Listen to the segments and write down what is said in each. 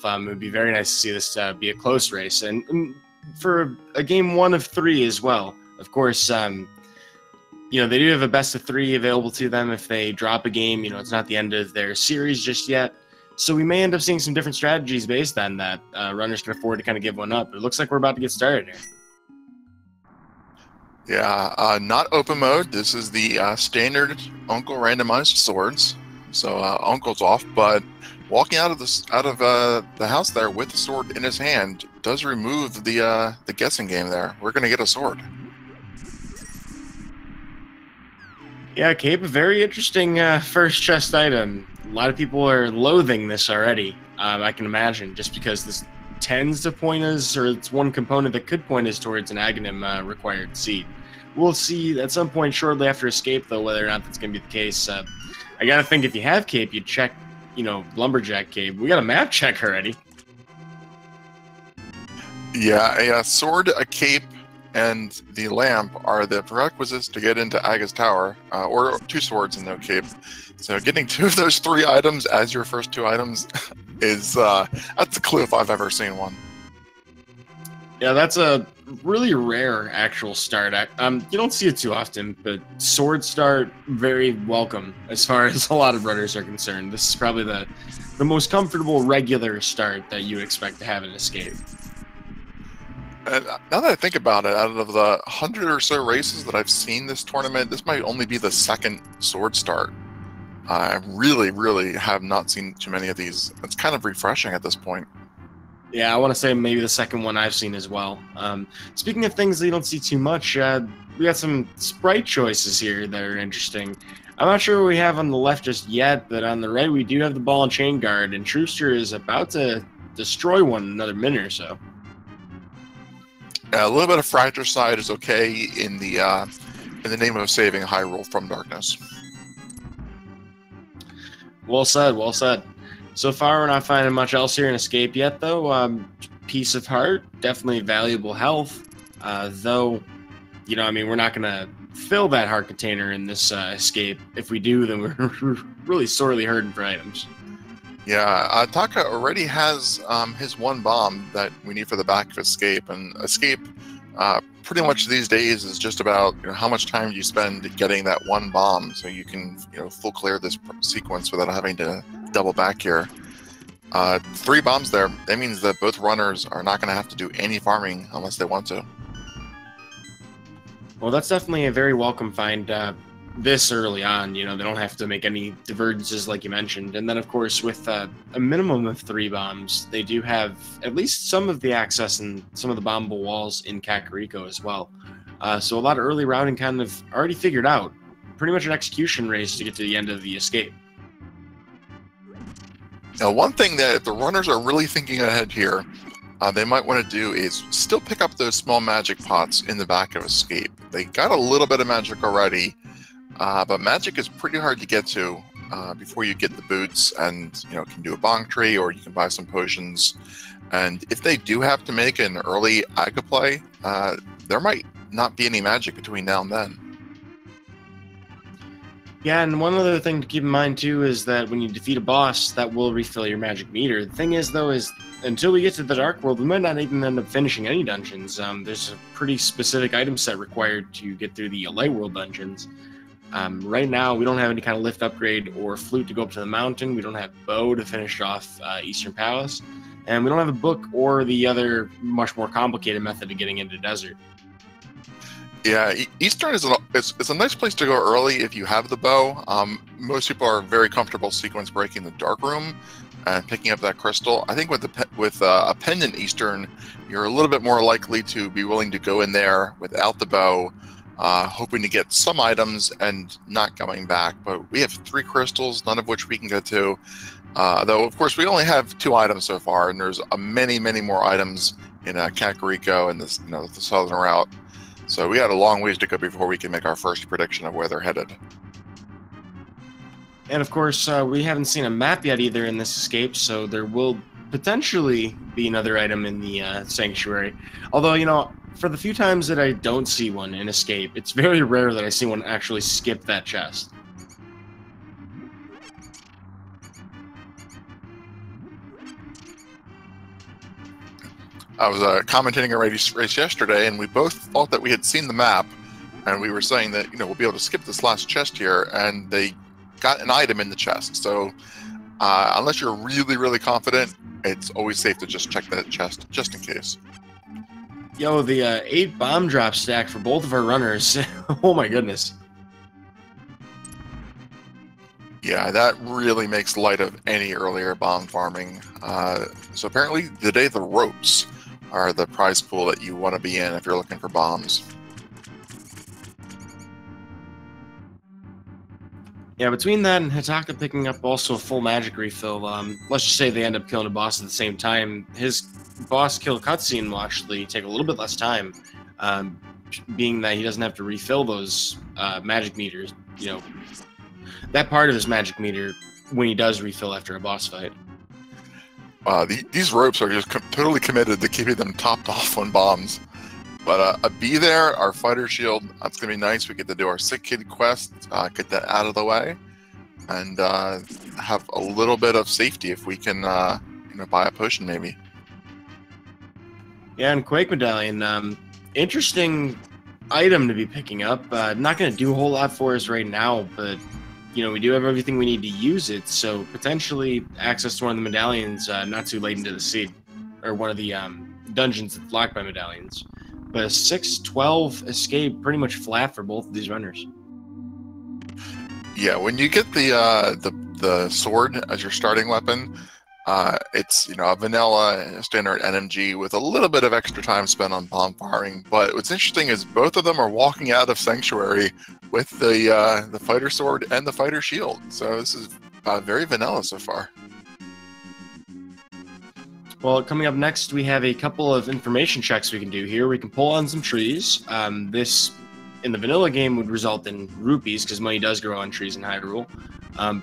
It would be very nice to see this be a close race, and for a game 1 of 3 as well. Of course, you know, they do have a best of 3 available to them if they drop a game. You know, it's not the end of their series just yet. So we may end up seeing some different strategies based on that. Runners can afford to kind of give one up. It looks like we're about to get started here. Yeah, not open mode. This is the standard Uncle randomized swords. So Uncle's off, but walking out of the house there with the sword in his hand does remove the guessing game there. We're going to get a sword. Yeah, Cape, a very interesting first chest item. A lot of people are loathing this already, I can imagine, just because this tends to point us, or it's one component that could point us towards an Aghanim required seed. We'll see at some point shortly after Escape, though, whether or not that's going to be the case. I got to think if you have Cape, you check, you know, Lumberjack Cape. We got a map check already. Yeah, a sword, a cape, and the lamp are the prerequisites to get into Aga's Tower, or 2 swords and no cape. So getting 2 of those 3 items as your first 2 items is that's a clue if I've ever seen one. Yeah, that's a really rare actual start. You don't see it too often, but sword start, very welcome as far as a lot of runners are concerned. This is probably the most comfortable regular start that you expect to have in Escape. And now that I think about it, out of the 100 or so races that I've seen this tournament, this might only be the 2nd sword start. I really have not seen too many of these. It's kind of refreshing at this point. Yeah, I want to say maybe the 2nd one I've seen as well. Speaking of things that you don't see too much, we got some sprite choices here that are interesting. I'm not sure what we have on the left just yet, but on the right we do have the ball and chain guard, and Troupster is about to destroy one in another minute or so. A little bit of fratricide is okay in the name of saving Hyrule from darkness. Well said, well said. So far, we're not finding much else here in Escape yet, though. Peace of Heart, definitely valuable health. Though, you know, I mean, we're not going to fill that heart container in this Escape. If we do, then we're really sorely hurting for items. Yeah, Taka already has his 1 bomb that we need for the back of Escape, and Escape pretty much these days is just about, you know, how much time you spend getting that 1 bomb, so you can, you know, full clear this sequence without having to double back here. 3 bombs there. That means that both runners are not going to have to do any farming unless they want to. Well, that's definitely a very welcome find. This early on, you know, they don't have to make any divergences like you mentioned. And then, of course, with a minimum of 3 bombs, they do have at least some of the access and some of the bombable walls in Kakariko as well. So a lot of early routing kind of already figured out. Pretty much an execution race to get to the end of the Escape. Now, one thing that if the runners are really thinking ahead here, they might want to do is still pick up those small magic pots in the back of Escape. They got a little bit of magic already, but magic is pretty hard to get to before you get the boots, and you know, can do a bong tree, or you can buy some potions. And if they do have to make an early Aga play, there might not be any magic between now and then. Yeah, and one other thing to keep in mind too is that when you defeat a boss, that will refill your magic meter. The thing is, though, is until we get to the Dark World, we might not even end up finishing any dungeons. There's a pretty specific item set required to get through the Light World dungeons. Right now, we don't have any kind of lift upgrade or flute to go up to the mountain. We don't have bow to finish off Eastern Palace. And we don't have a book or the other much more complicated method of getting into the desert. Yeah, Eastern is it's a nice place to go early if you have the bow. Most people are very comfortable sequence breaking the Dark Room and picking up that crystal. I think with a pendant Eastern, you're a little bit more likely to be willing to go in there without the bow, hoping to get some items and not coming back. But we have 3 crystals, none of which we can get to. Though, of course, we only have 2 items so far, and there's many more items in Kakariko and the southern route. So we got a long ways to go before we can make our first prediction of where they're headed. And of course, we haven't seen a map yet either in this escape, so there will potentially be another item in the sanctuary. Although, you know, for the few times that I don't see one in escape, it's very rare that I see one actually skip that chest. I was commentating a race yesterday, and we both thought that we had seen the map, and we were saying that we'll be able to skip this last chest here, and they got an item in the chest. So unless you're really, really confident, it's always safe to just check that chest just in case. Yo, the 8 bomb drop stack for both of our runners. Oh my goodness. Yeah, that really makes light of any earlier bomb farming. So apparently today the ropes are the prize pool that you want to be in if you're looking for bombs. Yeah, between that and Hitaka picking up also a full magic refill, let's just say they end up killing a boss at the same time. His boss kill cutscene will actually take a little bit less time, being that he doesn't have to refill those magic meters, that part of his magic meter when he does refill after a boss fight. These ropes are just totally committed to keeping them topped off on bombs. But a B there, our fighter shield, that's going to be nice. We get to do our sick kid quest, get that out of the way, and have a little bit of safety if we can buy a potion maybe. Yeah, and Quake Medallion, interesting item to be picking up. Not going to do a whole lot for us right now, but we do have everything we need to use it, so potentially access to one of the medallions not too late into the seed, or one of the dungeons that's locked by medallions. But a 6-12 escape pretty much flat for both of these runners. Yeah, when you get the sword as your starting weapon, it's a vanilla standard NMG with a little bit of extra time spent on bomb firing. But what's interesting is both of them are walking out of Sanctuary with the fighter sword and the fighter shield. So this is very vanilla so far. Well, coming up next, we have a couple of information checks we can do here. We can pull on some trees. This, in the vanilla game, would result in rupees, because money does grow on trees in Hyrule.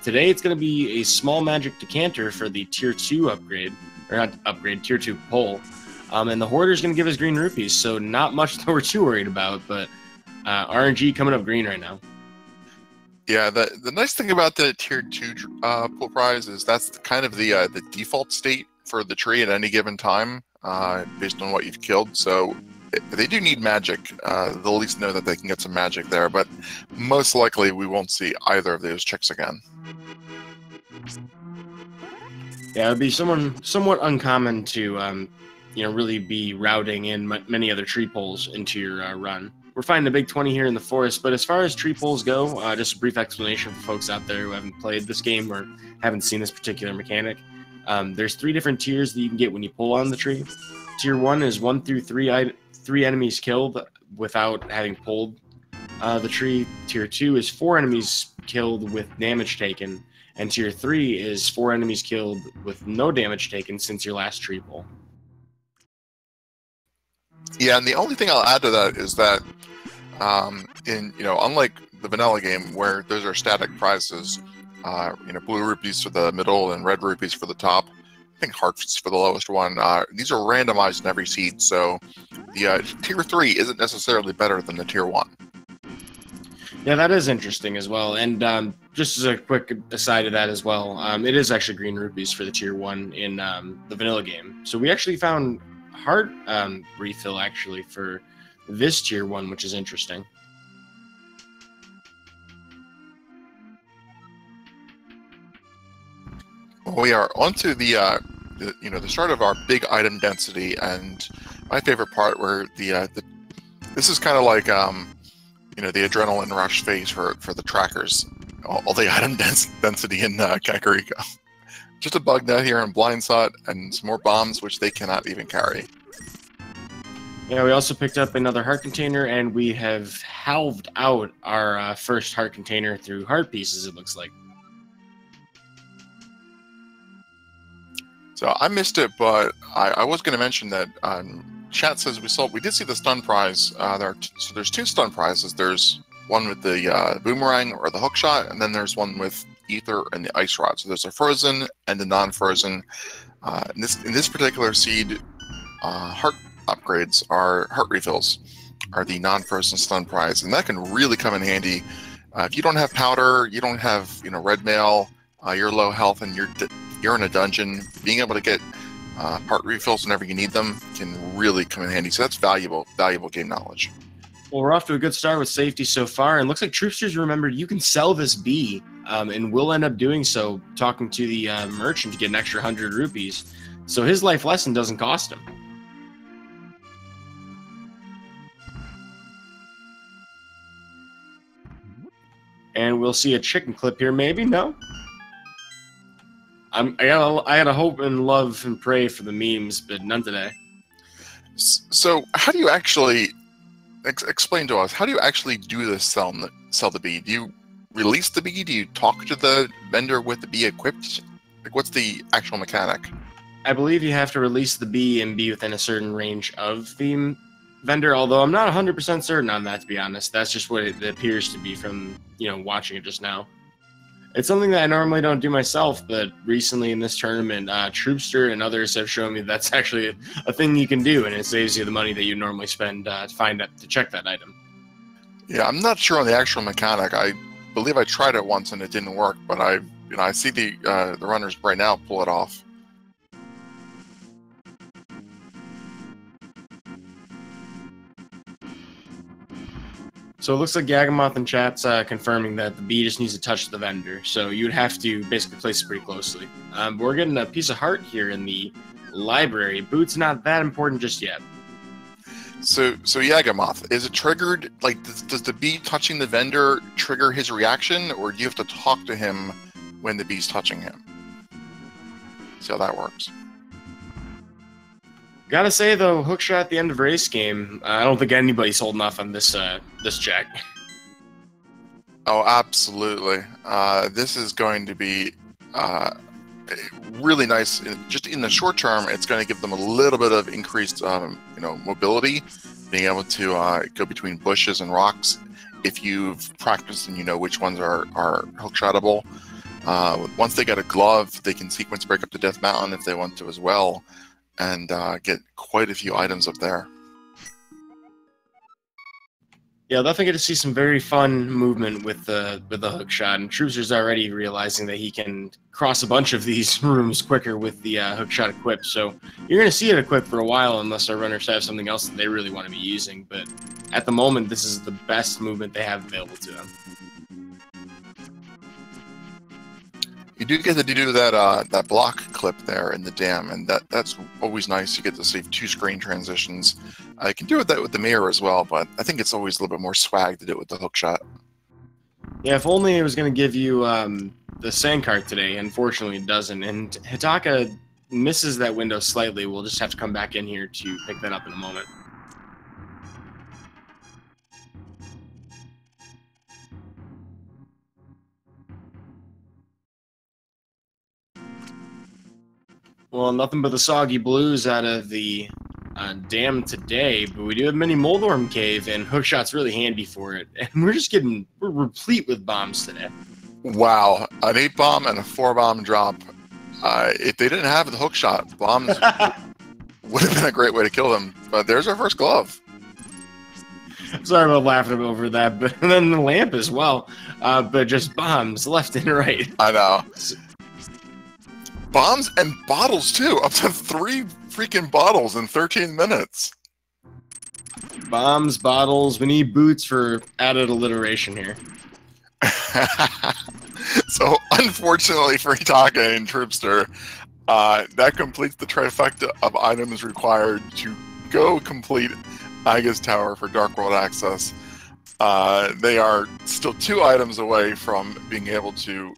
Today, it's going to be a small magic decanter for the Tier 2 upgrade, or not upgrade, Tier 2 pull. And the Hoarder's going to give us green rupees, so not much that we're too worried about, but RNG coming up green right now. Yeah, the nice thing about the Tier 2 pull prize is that's kind of the default state for the tree at any given time, based on what you've killed. So if they do need magic, they'll at least know that they can get some magic there, but most likely we won't see either of those chicks again. Yeah, it would be somewhat uncommon to really be routing in many other tree pulls into your run. We're finding a big 20 here in the forest, but as far as tree pulls go, just a brief explanation for folks out there who haven't played this game or haven't seen this particular mechanic. There's 3 different tiers that you can get when you pull on the tree. Tier 1 is 1 through 3 enemies killed without having pulled the tree. Tier 2 is 4 enemies killed with damage taken. And Tier 3 is 4 enemies killed with no damage taken since your last tree pull. Yeah, and the only thing I'll add to that is that unlike the vanilla game where those are static prizes, blue rupees for the middle and red rupees for the top, I think hearts for the lowest one, these are randomized in every seed, so the Tier 3 isn't necessarily better than the Tier 1. Yeah, that is interesting as well. And just as a quick aside of that as well, it is actually green rupees for the Tier 1 in the vanilla game. So we actually found heart refill actually for this Tier 1, which is interesting. We are onto the start of our big item density, and my favorite part where this is kind of like the adrenaline rush phase for the trackers, all the item density in Kakariko. Just a bug net here in Blindside and some more bombs which they cannot even carry. Yeah, we also picked up another heart container, and we have halved out our first heart container through heart pieces, it looks like. So I missed it, but I was going to mention that chat says we did see the stun prize. So there's 2 stun prizes. There's one with the boomerang or the hook shot, and then there's one with ether and the ice rod. So there's a frozen and the non-frozen. In this particular seed, heart upgrades are heart refills are the non-frozen stun prize, and that can really come in handy if you don't have powder, you don't have red mail, you're low health, and you're in a dungeon. Being able to get part refills whenever you need them can really come in handy. So that's valuable game knowledge. Well, we're off to a good start with safety so far, and looks like Troupster's remembered you can sell this bee, and we'll end up doing so, talking to the merchant to get an extra 100 rupees. So his life lesson doesn't cost him. And we'll see a chicken clip here, maybe? No? I gotta hope and love and pray for the memes, but none today. So how do you actually explain to us? How do you actually do this sell the bee? Do you release the bee? Do you talk to the vendor with the bee equipped? Like, what's the actual mechanic? I believe you have to release the bee and be within a certain range of the vendor, although I'm not 100% certain on that, to be honest. That's just what it appears to be from, watching it just now. It's something that I normally don't do myself, but recently in this tournament, Troupster and others have shown me that's actually a thing you can do, and it saves you the money that you normally spend to check that item. Yeah, I'm not sure on the actual mechanic. I believe I tried it once and it didn't work, but I see the runners right now pull it off. So it looks like Yagamoth in chat's confirming that the bee just needs to touch the vendor. So you would have to basically place it pretty closely. But we're getting a piece of heart here in the library. Boot's not that important just yet. So Yagamoth, is it triggered? Like, does the bee touching the vendor trigger his reaction, or do you have to talk to him when the bee's touching him? See how that works. Gotta say though, hookshot at the end of race game. I don't think anybody's holding off on this check. Oh, absolutely. This is going to be really nice. Just in the short term, it's going to give them a little bit of increased, mobility, being able to go between bushes and rocks. If you've practiced and you know which ones are hookshotable. Once they get a glove, they can sequence break up to Death Mountain if they want to as well, and get quite a few items up there. Yeah, I'll definitely get to see some very fun movement with the hookshot, and Troupster's already realizing that he can cross a bunch of these rooms quicker with the hookshot equipped. So you're going to see it equipped for a while unless our runners have something else that they really want to be using. But at the moment, this is the best movement they have available to them. You do get to do that block clip there in the dam, and that's always nice. You get to see 2 screen transitions. I can do that with the mirror as well, but I think it's always a little bit more swag to do it with the hookshot. Yeah, if only it was going to give you the sand cart today. Unfortunately, it doesn't. And Hitaka misses that window slightly. We'll just have to come back in here to pick that up in a moment. Well, nothing but the soggy blues out of the dam today, but we do have Mini Moldorm Cave, and hookshot's really handy for it. And we're replete with bombs today. Wow, an 8-bomb and a 4-bomb drop. If they didn't have the hookshot, bombs would have been a great way to kill them. But there's our first glove. Sorry about laughing over that, but then the lamp as well. But just bombs left and right. I know. Bombs and bottles too, up to 3 freaking bottles in 13 minutes. Bombs, bottles, we need boots for added alliteration here. So unfortunately for Hitaka and Troupster, that completes the trifecta of items required to go complete Aga's Tower for Dark World access. They are still 2 items away from being able to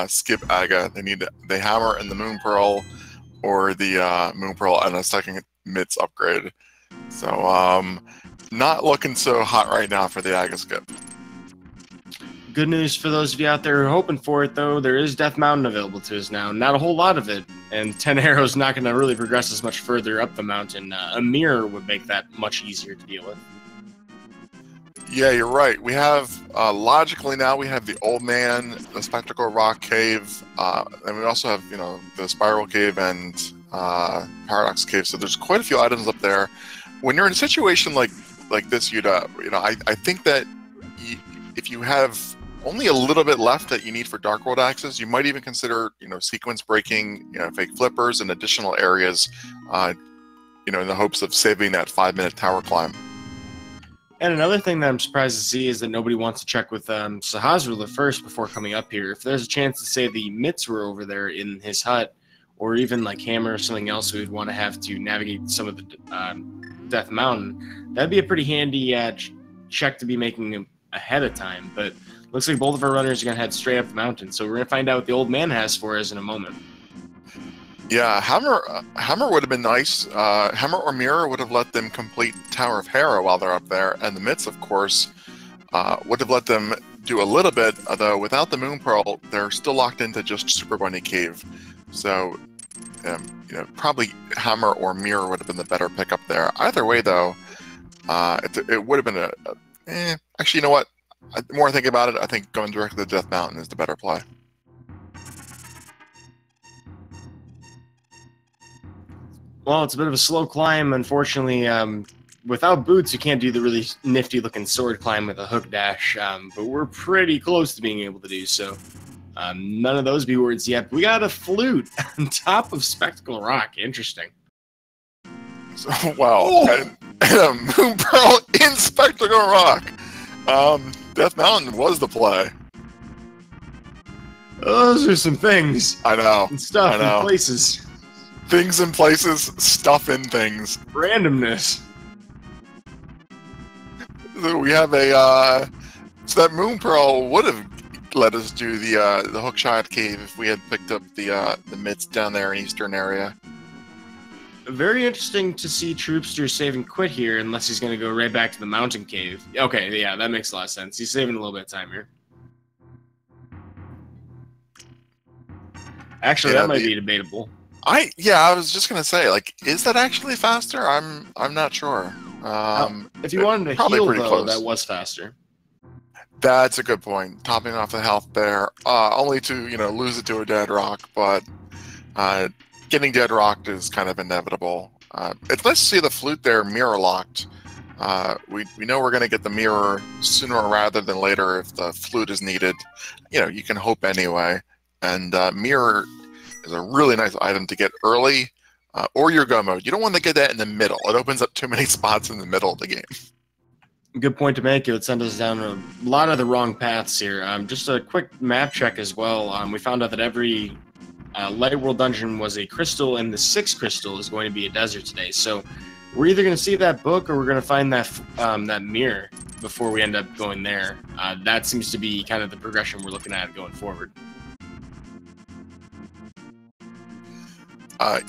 skip Aga. They need the hammer and the moon pearl, or the moon pearl and a second mitts upgrade. So not looking so hot right now for the Aga skip. Good news for those of you out there who are hoping for it, though. There is Death Mountain available to us now. Not a whole lot of it, and 10 arrows not going to really progress us much further up the mountain. A mirror would make that much easier to deal with. Yeah, you're right. We have, logically now, we have the Old Man, the Spectacle Rock Cave, and we also have, the Spiral Cave and Paradox Cave, so there's quite a few items up there. When you're in a situation like this, Yuda, I think that if you have only a little bit left that you need for Dark World access. You might even consider, sequence breaking, fake flippers and additional areas, in the hopes of saving that 5-minute tower climb. And another thing that I'm surprised to see is that nobody wants to check with Sahasrula first before coming up here. If there's a chance to say the Mitts were over there in his hut, or even like Hammer or something else we would want to have to navigate some of the Death Mountain, that'd be a pretty handy check to be making ahead of time. But looks like both of our runners are going to head straight up the mountain, so we're going to find out what the old man has for us in a moment. Yeah, Hammer would have been nice. Hammer or Mirror would have let them complete Tower of Hera while they're up there, and the Mitts, of course, would have let them do a little bit, although without the Moon Pearl, they're still locked into just Super Bunny Cave. So, probably Hammer or Mirror would have been the better pick up there. Either way, though, it would have been actually, you know what? The more I think about it, I think going directly to Death Mountain is the better play. Well, it's a bit of a slow climb, unfortunately. Without boots, you can't do the really nifty-looking sword climb with a hook dash, but we're pretty close to being able to do so. None of those B-words yet. We got a flute on top of Spectacle Rock. Interesting. So, wow. And a Moon Pearl in Spectacle Rock. Death Mountain was the play. Those are some things. I know. And stuff and places. Things in places, stuff in things. Randomness. So we have so that Moon Pearl would have let us do the Hookshot Cave if we had picked up the Mitts down there in Eastern area. Very interesting to see Troupster save and quit here, unless he's going to go right back to the Mountain Cave. Okay, yeah, that makes a lot of sense. He's saving a little bit of time here. Actually, that might be debatable. I was just gonna say, like, is that actually faster? I'm not sure. If you wanted to heal, though, that was faster. That's a good point. Topping off the health there, only to lose it to a dead rock, but getting dead rocked is kind of inevitable. It's nice to see the flute there mirror locked. We know we're gonna get the mirror sooner rather than later if the flute is needed. You can hope anyway, and mirror is a really nice item to get early, or your go mode. You don't want to get that in the middle. It opens up too many spots in the middle of the game. Good point to make. It would send us down a lot of the wrong paths here. Just a quick map check as well. We found out that every Light World dungeon was a crystal, and the 6th crystal is going to be a desert today. So we're either going to see that book, or we're going to find that mirror before we end up going there. That seems to be kind of the progression we're looking at going forward.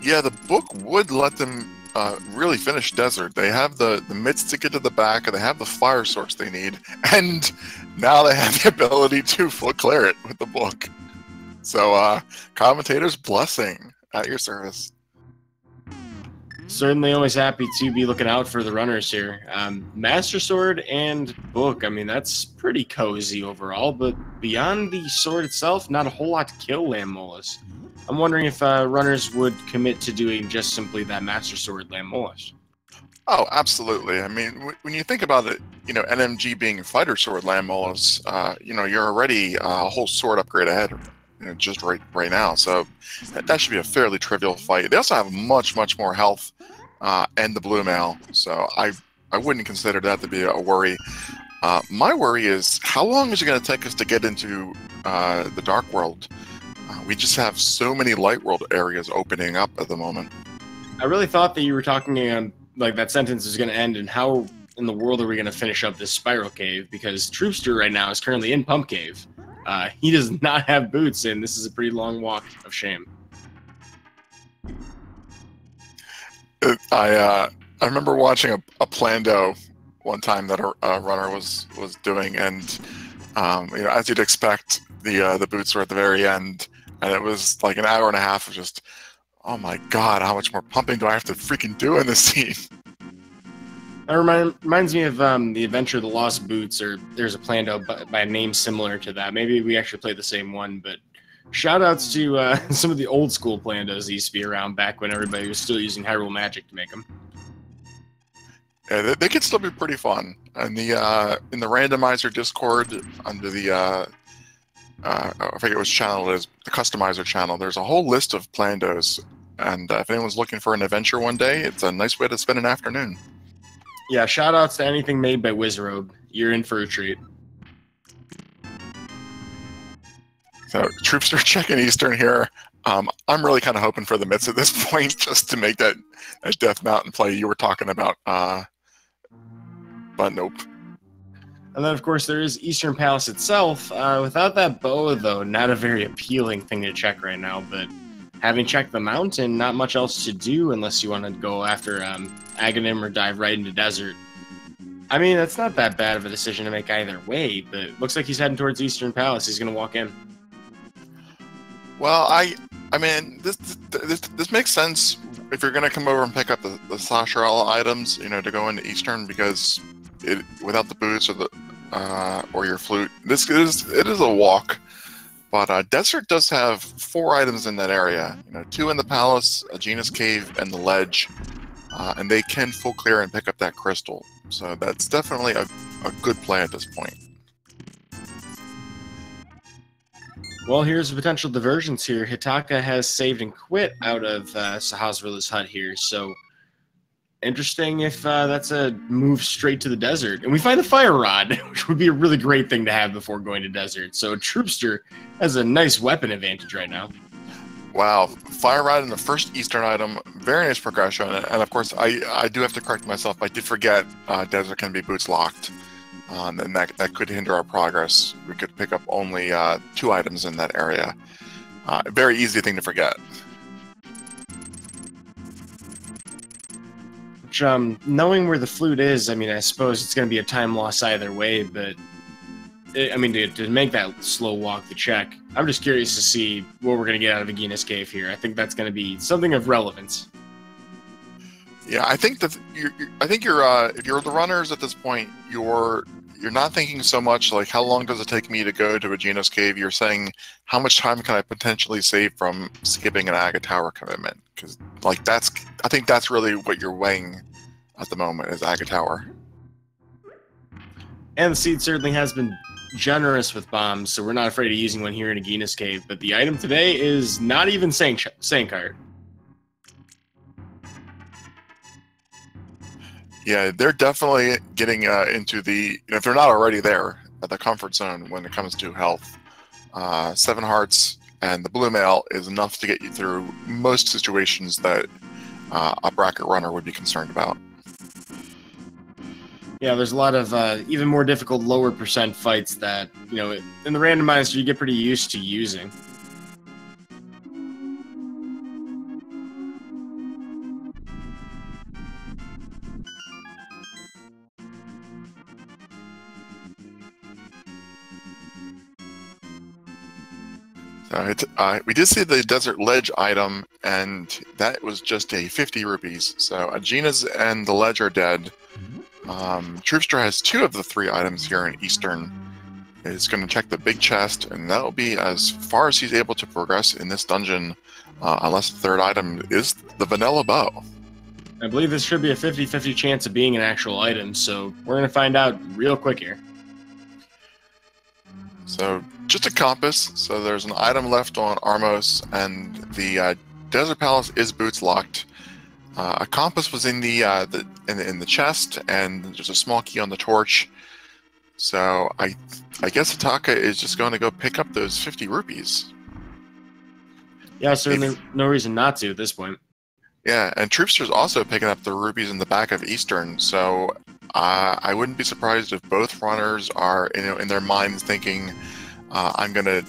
Yeah, the book would let them really finish Desert. They have the Mitts to get to the back, and they have the fire source they need, and now they have the ability to full clear it with the book. So, commentator's blessing at your service. Certainly always happy to be looking out for the runners here. Master Sword and book, I mean, that's pretty cozy overall, but beyond the sword itself, not a whole lot to kill Lammolas. I'm wondering if runners would commit to doing just simply that Master Sword Lammolas. Oh, absolutely. I mean, when you think about it, NMG being a fighter sword Lammolas, you're already a whole sword upgrade ahead, just right now. So that should be a fairly trivial fight. They also have much, much more health and the blue mail, so I wouldn't consider that to be a worry. My worry is, how long is it going to take us to get into the Dark World? We just have so many Light World areas opening up at the moment. I really thought that you were talking like that sentence is going to end, and how in the world are we going to finish up this Spiral Cave? Because Troupster right now is currently in Pump Cave. He does not have boots, and this is a pretty long walk of shame. I remember watching a Plando one time that a runner was doing, and as you'd expect, the boots were at the very end. And it was like an hour and a half of just, oh my god, how much more pumping do I have to freaking do in this scene? That reminds me of the Adventure of the Lost Boots, or there's a Plando by a name similar to that. Maybe we actually played the same one, but shout-outs to some of the old-school Plandos that used to be around back when everybody was still using Hyrule Magic to make them. Yeah, they could still be pretty fun. And in the Randomizer Discord, under the I forget which channel it is, the Customizer channel. There's a whole list of plandos, and if anyone's looking for an adventure one day, it's a nice way to spend an afternoon. Yeah, shout outs to anything made by Wizrobe. You're in for a treat. So, Troupster checking Eastern here. I'm really kind of hoping for the Mitts at this point, just to make that Death Mountain play you were talking about. But nope. And then, of course, there is Eastern Palace itself. Without that bow, though, not a very appealing thing to check right now. But having checked the mountain, not much else to do unless you want to go after Aghanim or dive right into desert. I mean, that's not that bad of a decision to make either way, but it looks like he's heading towards Eastern Palace. He's going to walk in. Well, I mean, this makes sense if you're going to come over and pick up the Slasherella items, you know, to go into Eastern, because without the boots or your flute, it is a walk. But Desert does have 4 items in that area. You know, 2 in the palace, a Genus Cave, and the ledge, and they can full clear and pick up that crystal. So that's definitely a good play at this point. Well, here's a potential divergence here. Hitaka has saved and quit out of Sahasrala's hut here, so interesting if that's a move straight to the desert. And we find the Fire Rod, which would be a really great thing to have before going to desert. So Troupster has a nice weapon advantage right now. Wow, Fire Rod in the first Eastern item, very nice progression. And of course, I do have to correct myself. I did forget desert can be boots locked. And that could hinder our progress. We could pick up only 2 items in that area. Very easy thing to forget. Which, knowing where the flute is, I mean, I suppose it's going to be a time loss either way, but to make that slow walk the check, I'm just curious to see what we're going to get out of Agina's Cave here. I think that's going to be something of relevance. Yeah, I think that if you're the runners at this point, you're not thinking so much like how long does it take me to go to Agina's Cave. You're saying how much time can I potentially save from skipping an Aga Tower commitment? Because I think that's really what you're weighing at the moment is Aga Tower. And the seed certainly has been generous with bombs, so we're not afraid of using one here in Agina's Cave. But the item today is not even Sankart. Yeah, they're definitely getting into the, if they're not already there, at the comfort zone when it comes to health. 7 hearts and the blue mail is enough to get you through most situations that a bracket runner would be concerned about. Yeah, there's a lot of even more difficult lower percent fights that, you know, in the randomizer you get pretty used to using. We did see the Desert Ledge item, and that was just a 50 rupees. So Agina's and the Ledge are dead. Troupster has 2 of the 3 items here in Eastern. He's going to check the big chest, and that will be as far as he's able to progress in this dungeon, unless the 3rd item is the vanilla bow. I believe this should be a 50-50 chance of being an actual item, so we're going to find out real quick here. So just a compass. So there's an item left on Armos, and the Desert Palace is boots locked. A compass was in the chest, and there's a small key on the torch. So I guess Hitaka is just going to go pick up those 50 rupees. Yeah, certainly no reason not to at this point. Yeah, and Troupster's also picking up the rupees in the back of Eastern. So I wouldn't be surprised if both runners are, in their minds thinking, I'm gonna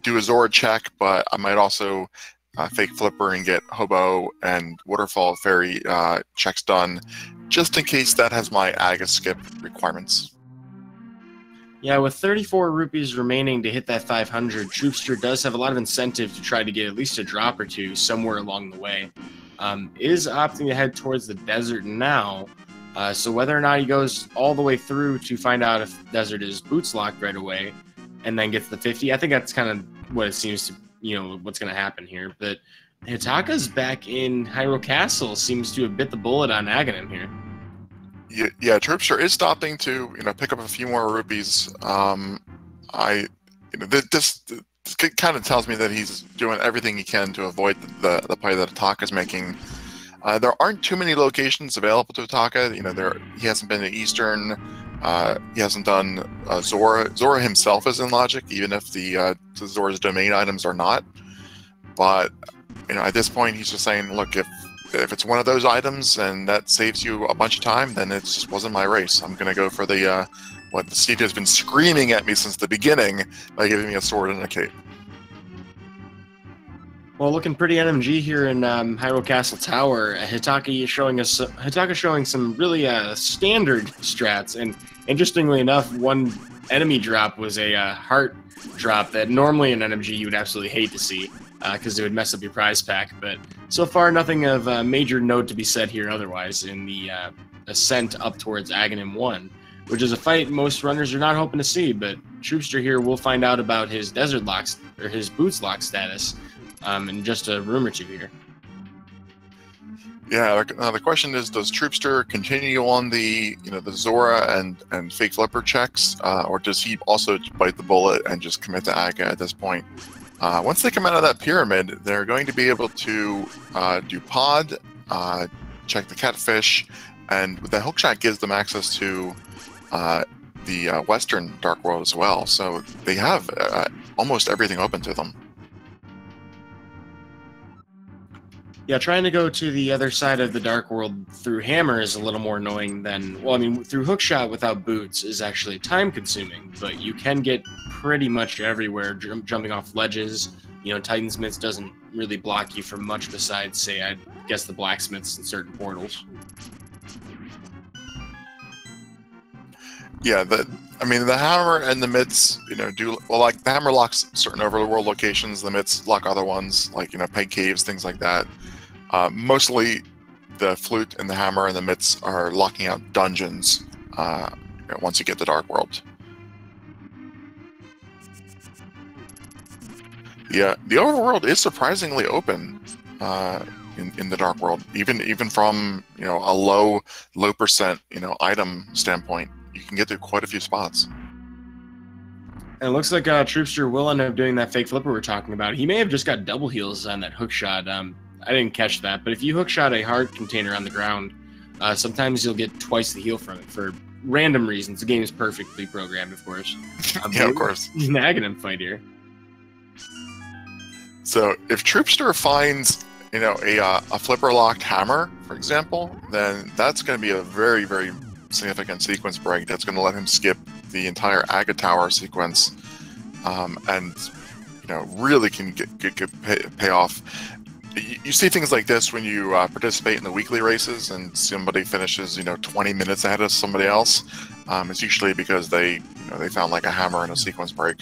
do a Zora check, but I might also fake flipper and get Hobo and Waterfall Fairy checks done, just in case that has my Aga skip requirements. Yeah, with 34 rupees remaining to hit that 500, Troupster does have a lot of incentive to try to get at least a drop or 2 somewhere along the way. Is opting to head towards the desert now. So whether or not he goes all the way through to find out if desert is boots locked right away and then gets the 50, I think that's kind of what it seems to, what's going to happen here. But Hitaka's back in Hyrule Castle seems to have bit the bullet on Aghanim here. Yeah, Troupster is stopping to pick up a few more rupees. I this kind of tells me that he's doing everything he can to avoid the play that Hitaka's making. There aren't too many locations available to Hitaka. He hasn't been to Eastern. He hasn't done Zora. Zora himself is in Logic, even if the Zora's domain items are not. But at this point, he's just saying, look, if it's one of those items and that saves you a bunch of time, then it just wasn't my race. I'm going to go for the what the studio has been screaming at me since the beginning by giving me a sword and a cape. Well, looking pretty NMG here in Hyrule Castle Tower. Hitaka showing some really standard strats, and interestingly enough, one enemy drop was a heart drop that normally in NMG you would absolutely hate to see because it would mess up your prize pack. But so far, nothing of major note to be said here otherwise in the ascent up towards Aghanim 1, which is a fight most runners are not hoping to see. But Troupster here will find out about his desert locks or his boots lock status. In just a room or two here. Yeah, the question is, does Troupster continue on the the Zora and fake flipper checks, or does he also bite the bullet and just commit to Aga at this point? Once they come out of that pyramid, they're going to be able to do pod, check the catfish, and the hookshot gives them access to the Western Dark World as well. So they have almost everything open to them. Yeah, trying to go to the other side of the Dark World through Hammer is a little more annoying than, well, I mean, through Hookshot without boots is actually time-consuming, but you can get pretty much everywhere jumping off ledges. Titan's Mitts doesn't really block you from much besides, say, I guess the blacksmiths in certain portals. Yeah, the hammer and the mitts, do well. Like the hammer locks certain overworld locations, the mitts lock other ones, like peg caves, things like that. Mostly, the flute and the hammer and the mitts are locking out dungeons once you get to Dark World. Yeah, the overworld is surprisingly open in the Dark World, even from a low percent item standpoint. You can get to quite a few spots. And it looks like Troupster will end up doing that fake flipper we're talking about. He may have just got double heals on that hookshot. I didn't catch that, but if you hookshot a heart container on the ground, sometimes you'll get twice the heal from it for random reasons. The game is perfectly programmed, of course. Yeah, of course. An Aghanim fight here. So if Troupster finds a flipper locked hammer, for example, then that's going to be a very, very significant sequence break that's going to let him skip the entire Aga Tower sequence, and really can get payoff. You see things like this when you participate in the weekly races and somebody finishes 20 minutes ahead of somebody else. It's usually because they found like a hammer in a sequence break.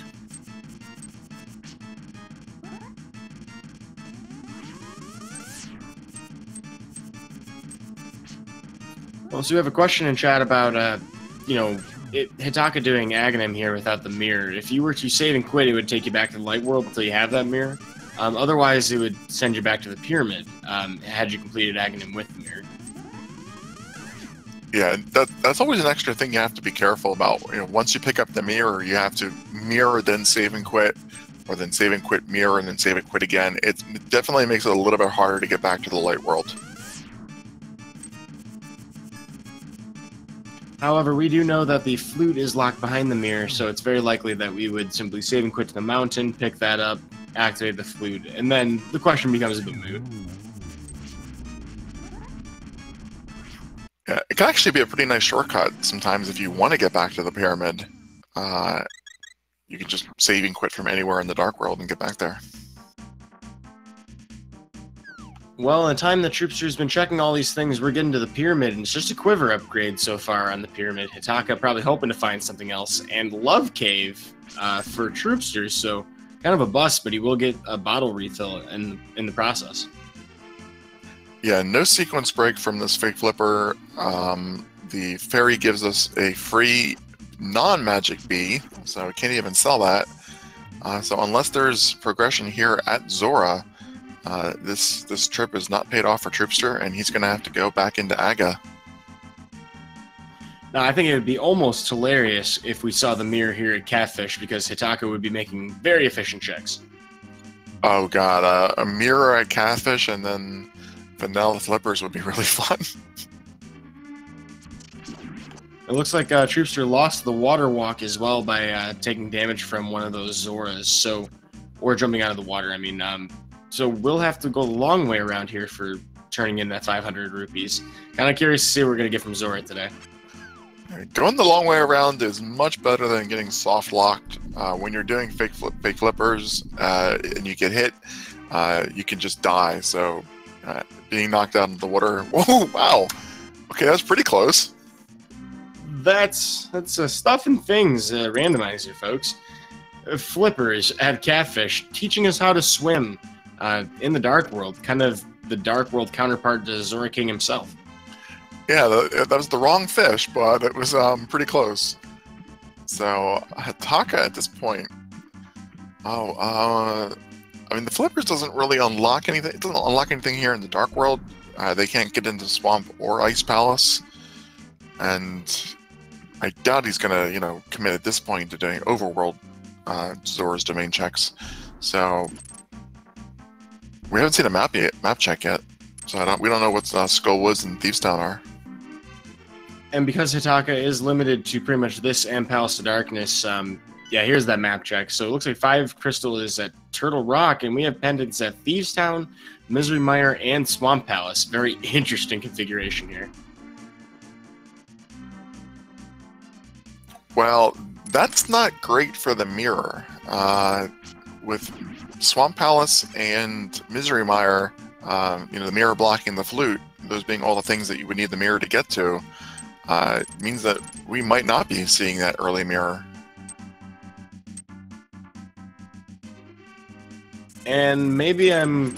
Well, so we have a question in chat about, Hitaka doing Aghanim here without the mirror. If you were to save and quit, it would take you back to the light world until you have that mirror. Otherwise, it would send you back to the pyramid had you completed Aghanim with the mirror. Yeah, that's always an extra thing you have to be careful about. Once you pick up the mirror, you have to mirror, then save and quit, or then save and quit, mirror, and then save and quit again. It definitely makes it a little bit harder to get back to the light world. However, we do know that the flute is locked behind the mirror, so it's very likely that we would simply save and quit to the mountain, pick that up, activate the flute, and then the question becomes a bit moot. Yeah, it can actually be a pretty nice shortcut sometimes if you want to get back to the pyramid. You can just save and quit from anywhere in the Dark World and get back there. Well, in the time that Troupster's been checking all these things, we're getting to the pyramid, and it's just a quiver upgrade so far on the pyramid. Hitaka probably hoping to find something else, and Love Cave for Troupster, so kind of a bust, but he will get a bottle refill in the process. Yeah, no sequence break from this fake flipper. The fairy gives us a free non-magic bee, so we can't even sell that. So unless there's progression here at Zora, this trip is not paid off for Troupster, and he's going to have to go back into Aga. Now, I think it would be almost hilarious if we saw the mirror here at Catfish, because Hitaka would be making very efficient checks. Oh god, a mirror at Catfish and then vanilla flippers would be really fun. It looks like Troupster lost the water walk as well by taking damage from one of those Zoras, or jumping out of the water, I mean. So we'll have to go the long way around here for turning in that 500 rupees. Kind of curious to see what we're going to get from Zora today. Going the long way around is much better than getting soft locked. When you're doing fake flippers and you get hit, you can just die. So being knocked out into the water, whoa, wow, okay, that's pretty close. That's stuff and things randomizer, folks. Flippers at Catfish teaching us how to swim in the Dark World, kind of the Dark World counterpart to Zora King himself. Yeah, that was the wrong fish, but it was pretty close. So Hitaka at this point. I mean, the flippers doesn't really unlock anything. It doesn't unlock anything here in the Dark World. They can't get into Swamp or Ice Palace, and I doubt he's gonna, commit at this point to doing Overworld Zora's domain checks. So we haven't seen a map check yet. So we don't know what Skull Woods and Thieves Town are. And because Hitaka is limited to pretty much this and Palace of Darkness, yeah, here's that map check. So it looks like 5 crystal is at Turtle Rock, and we have pendants at Thieves Town, Misery Mire, and Swamp Palace. Very interesting configuration here. Well, that's not great for the mirror. With Swamp Palace and Misery Mire, the mirror blocking the flute, those being all the things that you would need the mirror to get to, means that we might not be seeing that early mirror. And maybe I'm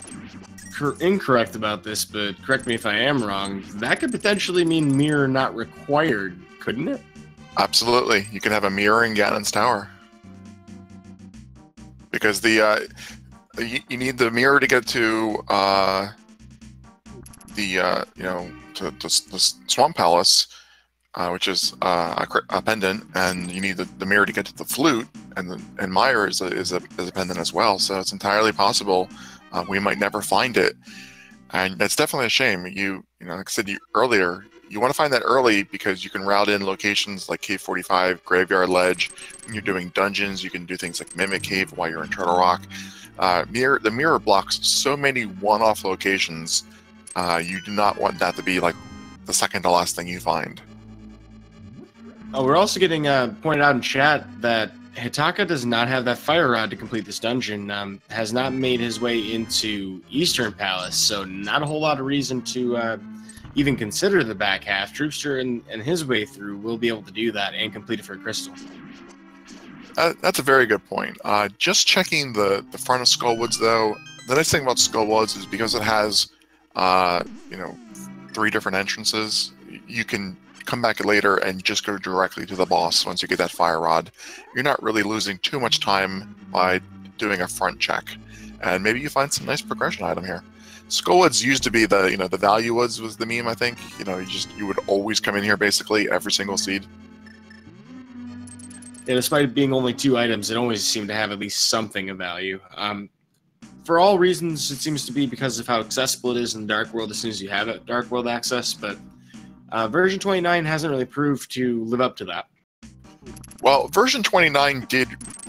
incorrect about this, but correct me if I am wrong. That could potentially mean mirror not required, couldn't it? Absolutely. You can have a mirror in Ganon's Tower. Because you need the mirror to get to the Swamp Palace, which is a pendant, and you need the mirror to get to the flute, and Mire is a pendant as well. So it's entirely possible we might never find it, and that's definitely a shame. Like I said earlier, you want to find that early because you can route in locations like Cave 45, Graveyard Ledge. When you're doing dungeons, you can do things like Mimic Cave while you're in Turtle Rock. The mirror blocks so many one-off locations. You do not want that to be like the second to last thing you find. We're also getting pointed out in chat that Hitaka does not have that fire rod to complete this dungeon, has not made his way into Eastern Palace, so not a whole lot of reason to even consider the back half. Troupster and his way through will be able to do that and complete it for a crystal. That's a very good point. Just checking the front of Skullwoods, though, the nice thing about Skullwoods is because it has 3 different entrances, you can come back later and just go directly to the boss once you get that fire rod. You're not really losing too much time by doing a front check, and maybe you find some nice progression item here. Skullwoods used to be the Value Woods was the meme, I think. You would always come in here basically every single seed. Yeah, despite it being only 2 items, it always seemed to have at least something of value. For all reasons, it seems to be because of how accessible it is in the Dark World as soon as you have it, Dark World access, but version 29 hasn't really proved to live up to that. Well, version 29 did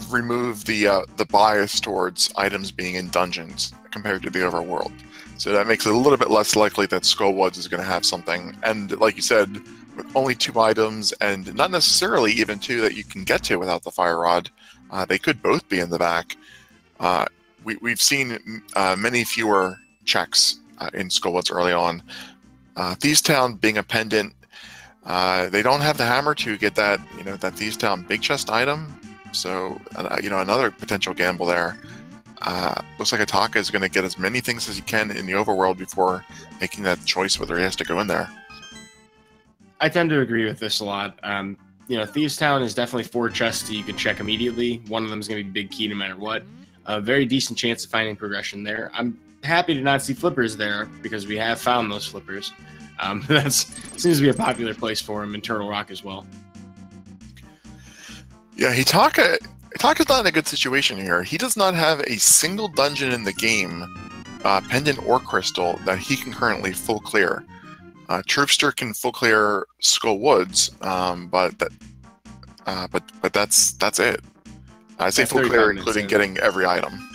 remove the bias towards items being in dungeons compared to the overworld. So that makes it a little bit less likely that Skullwoods is going to have something. And like you said, with only 2 items, and not necessarily even 2 that you can get to without the fire rod, they could both be in the back. We've seen many fewer checks in Skullwoods early on. Thieves Town being a pendant, they don't have the hammer to get that that Thieves Town big chest item. So another potential gamble there. Looks like Hitaka is going to get as many things as he can in the overworld before making that choice whether he has to go in there. I tend to agree with this a lot. Thieves Town is definitely 4 chests that you can check immediately. One of them is going to be big key no matter what. A very decent chance of finding progression there. I'm happy to not see flippers there because we have found those flippers. That seems to be a popular place for him in Turtle Rock as well. Yeah, Hitaka's not in a good situation here. He does not have a single dungeon in the game, pendant or crystal, that he can currently full clear. Troupster can full clear Skull Woods, but that's it. I say full clear, including getting every item.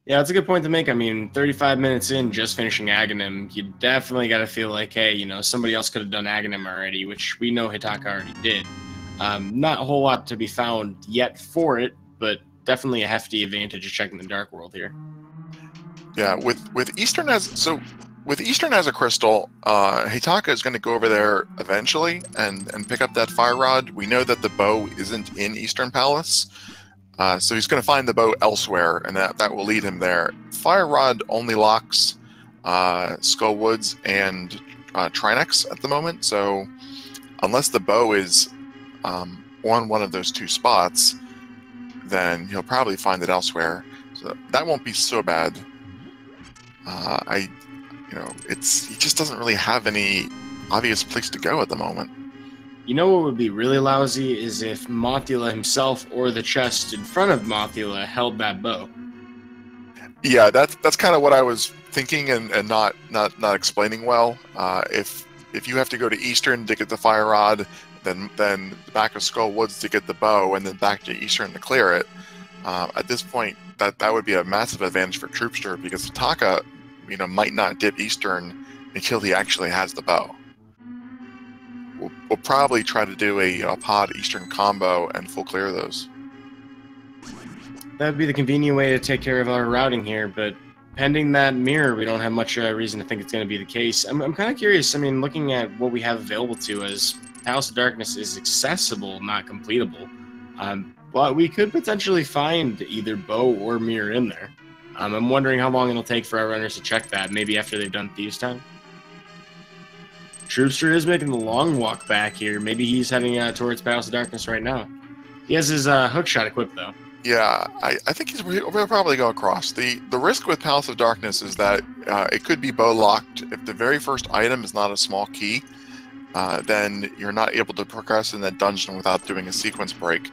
Yeah, that's a good point to make. I mean, 35 minutes in, just finishing Aghanim, you definitely got to feel like, hey, you know, somebody else could have done Aghanim already, which we know Hitaka already did. Not a whole lot to be found yet for it, but definitely a hefty advantage of checking the Dark World here. Yeah, with Eastern as a crystal, Hitaka is going to go over there eventually and pick up that fire rod. We know that the bow isn't in Eastern Palace. So he's going to find the bow elsewhere, and that will lead him there. Fire Rod only locks Skull Woods and Trinex at the moment, so unless the bow is on one of those two spots, then he'll probably find it elsewhere. So that won't be so bad. He just doesn't really have any obvious place to go at the moment. You know what would be really lousy is if Mothula himself or the chest in front of Mothula held that bow. Yeah, that's kind of what I was thinking and not explaining well. If you have to go to Eastern to get the fire rod, then back of Skull Woods to get the bow, and then back to Eastern to clear it, at this point that would be a massive advantage for Troupster, because Hitaka, might not dip Eastern until he actually has the bow. We'll probably try to do a pod Eastern combo and full clear those. That would be the convenient way to take care of our routing here, but pending that mirror, we don't have much reason to think it's going to be the case. I'm kind of curious. I mean, looking at what we have available to us, Palace of Darkness is accessible, not completable. But we could potentially find either bow or mirror in there. I'm wondering how long it'll take for our runners to check that, maybe after they've done Thieves' Town. Troupster is making the long walk back here. Maybe he's heading towards Palace of Darkness right now. He has his hook shot equipped, though. Yeah, I think we'll probably go across. The risk with Palace of Darkness is that it could be bow locked. If the very first item is not a small key, then you're not able to progress in that dungeon without doing a sequence break.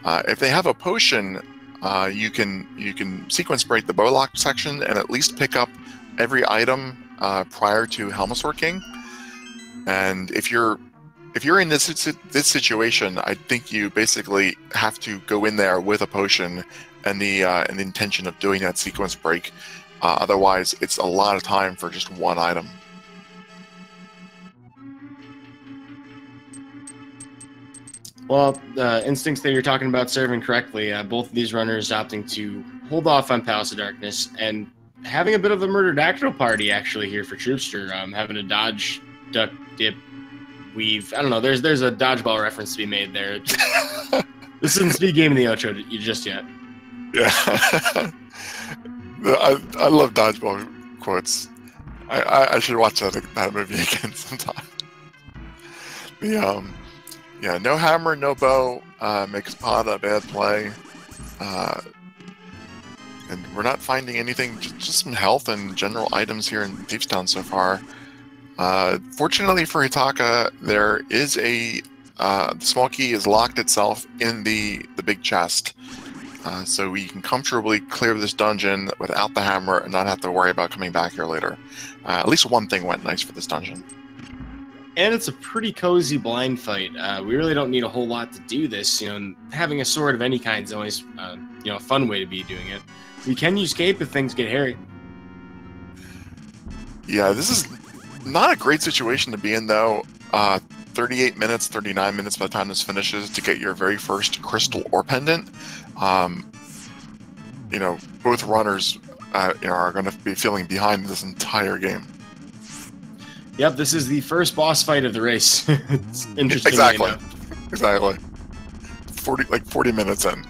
If they have a potion, you can sequence break the bow locked section and at least pick up every item prior to Helmsword King. And if you're in this situation, I think you basically have to go in there with a potion and the intention of doing that sequence break. Otherwise, it's a lot of time for just one item. Well, the instincts that you're talking about serving correctly. Both of these runners opting to hold off on Palace of Darkness and having a bit of a murder dactyl party actually here for Troupster. Having a dodge, duck, dip, weave. I don't know. There's a dodgeball reference to be made there. This isn't speed game in the outro just yet. Yeah, I love dodgeball quotes. I should watch that movie again sometime. Yeah, no hammer, no bow makes pod a bad play. And we're not finding anything, just some health and general items here in Thieves' Town so far. Fortunately for Hitaka, there is the small key is locked itself in the big chest. So we can comfortably clear this dungeon without the hammer and not have to worry about coming back here later. At least one thing went nice for this dungeon. And it's a pretty cozy blind fight. We really don't need a whole lot to do this. Having a sword of any kind is always, a fun way to be doing it. We can use cape if things get hairy. Yeah, this is not a great situation to be in, though. 38 minutes, 39 minutes by the time this finishes to get your very first crystal or pendant. Both runners, are going to be feeling behind this entire game. Yep, this is the first boss fight of the race. It's interesting. Exactly. 40 minutes in.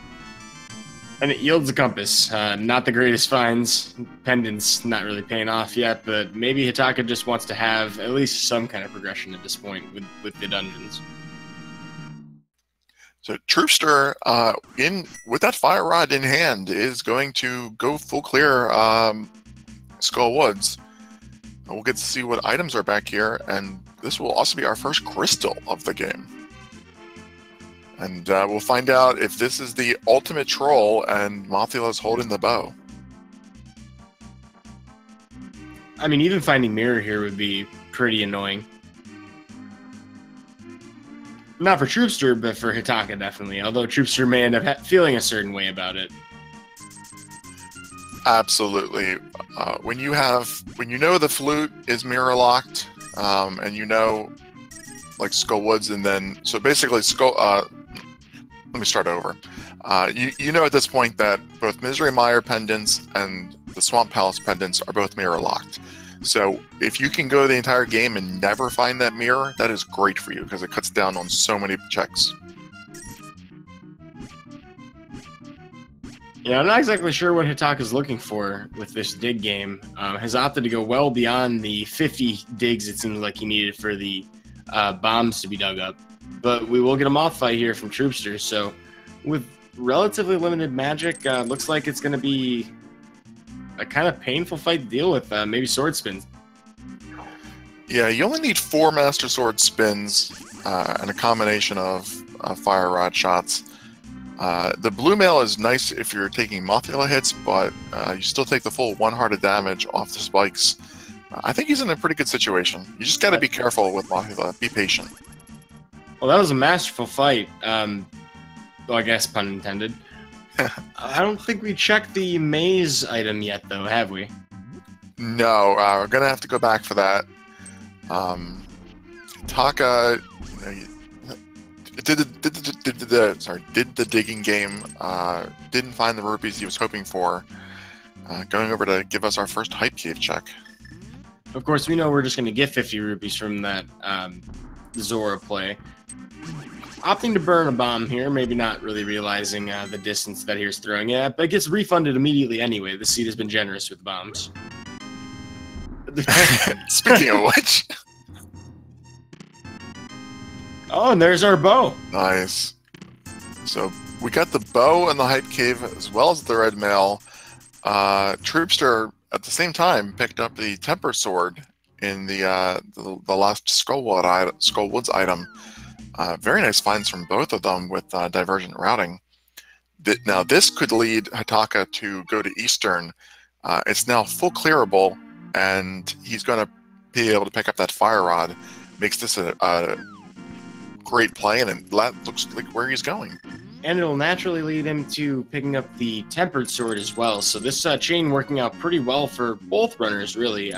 And it yields a compass. Not the greatest finds. Pendants not really paying off yet, but maybe Hitaka just wants to have at least some kind of progression at this point with the dungeons. So Troupster, with that fire rod in hand, is going to go full clear Skull Woods. we'll get to see what items are back here, and this will also be our first crystal of the game. And we'll find out if this is the ultimate troll and Mothula's holding the bow. I mean, even finding mirror here would be pretty annoying. Not for Troupster, but for Hitaka, definitely. Although Troupster may end up feeling a certain way about it. Absolutely. When you know the flute is mirror locked, and you know, like Skullwoods, and then so basically let me start over. You know at this point that both Misery Mire pendants and the Swamp Palace pendants are both mirror locked. So if you can go the entire game and never find that mirror, that is great for you because it cuts down on so many checks. Yeah, I'm not exactly sure what Hitaka's looking for with this dig game. Has opted to go well beyond the 50 digs it seems like he needed for the bombs to be dug up. But we will get a moth fight here from Troupster, so with relatively limited magic, looks like it's going to be a kind of painful fight to deal with, maybe sword spins. Yeah, you only need 4 Master Sword spins and a combination of Fire Rod shots. The blue mail is nice if you're taking Mothula hits, but you still take the full 1 heart of damage off the spikes. I think he's in a pretty good situation. You just got to be careful with Mothula. Be patient. Well, that was a masterful fight. Well, I guess pun intended. I don't think we checked the maze item yet, though, have we? No, we're going to have to go back for that. Hitaka did the digging game, didn't find the rupees he was hoping for, going over to give us our first hype cave check. Of course, we know we're just going to get 50 rupees from that Zora play. Opting to burn a bomb here, maybe not really realizing the distance that he was throwing it at, but it gets refunded immediately anyway. The seed has been generous with bombs. Speaking of which... Oh, and there's our bow. Nice. So we got the bow and the hype cave as well as the red mail. Troupster at the same time picked up the temper sword in the last Skullwoods item. Very nice finds from both of them with divergent routing. Now this could lead Hitaka to go to Eastern. It's now full clearable, and he's going to be able to pick up that fire rod. Makes this a great play, and that looks like where he's going. And it'll naturally lead him to picking up the tempered sword as well. So this chain working out pretty well for both runners, really.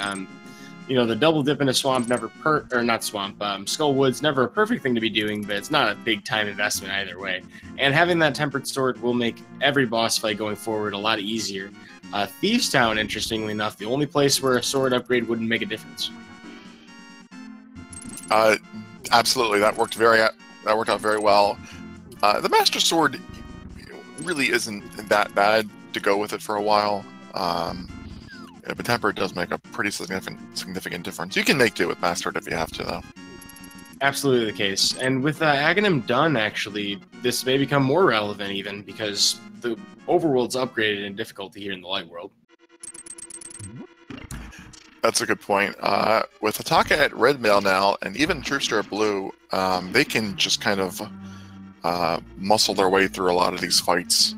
You know, the double dip in a swamp Skullwoods never a perfect thing to be doing, but it's not a big time investment either way. And having that tempered sword will make every boss fight going forward a lot easier. Thieves Town, interestingly enough, the only place where a sword upgrade wouldn't make a difference. Absolutely, that worked out very well. The Master Sword really isn't that bad to go with it for a while. But temper does make a pretty significant difference. You can make do with Mastered if you have to, though. Absolutely the case. And with Aghanim done, actually, this may become more relevant even, because the overworld's upgraded in difficulty here in the light world. That's a good point. With Hitaka at red mail now, and even Troupster at blue, they can just kind of muscle their way through a lot of these fights.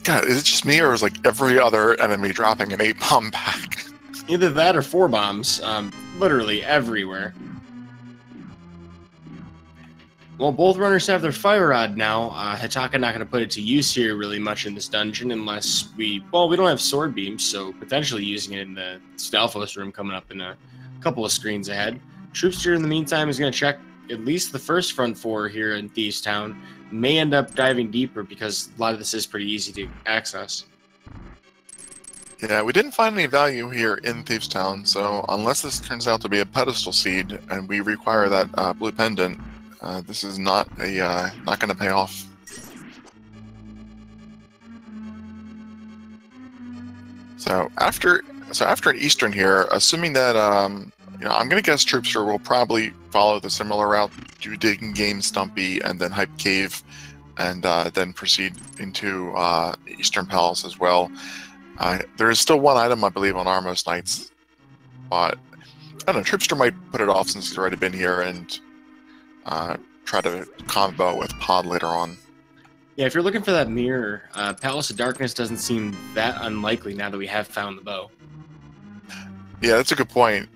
God, is it just me, or is like every other enemy dropping an 8-bomb pack? Either that or 4 bombs, literally everywhere. Well, both runners have their fire rod now. Hitaka not going to put it to use here really much in this dungeon unless we don't have sword beams, so potentially using it in the Stalfos room coming up in a couple of screens ahead. Troupster, in the meantime, is going to check at least the first front 4 here in Thieves Town. May end up diving deeper because a lot of this is pretty easy to access. Yeah, we didn't find any value here in Thieves Town, so unless this turns out to be a pedestal seed and we require that blue pendant, this is not going to pay off. So after an Eastern here, assuming that I'm going to guess Troupster will probably follow the similar route, do digging game Stumpy and then hype cave and then proceed into Eastern Palace as well. There is still one item, I believe, on Armos Knights, but I don't know, Troupster might put it off since he's already been here and try to combo with Pod later on. Yeah, if you're looking for that mirror, Palace of Darkness doesn't seem that unlikely now that we have found the bow. Yeah, that's a good point.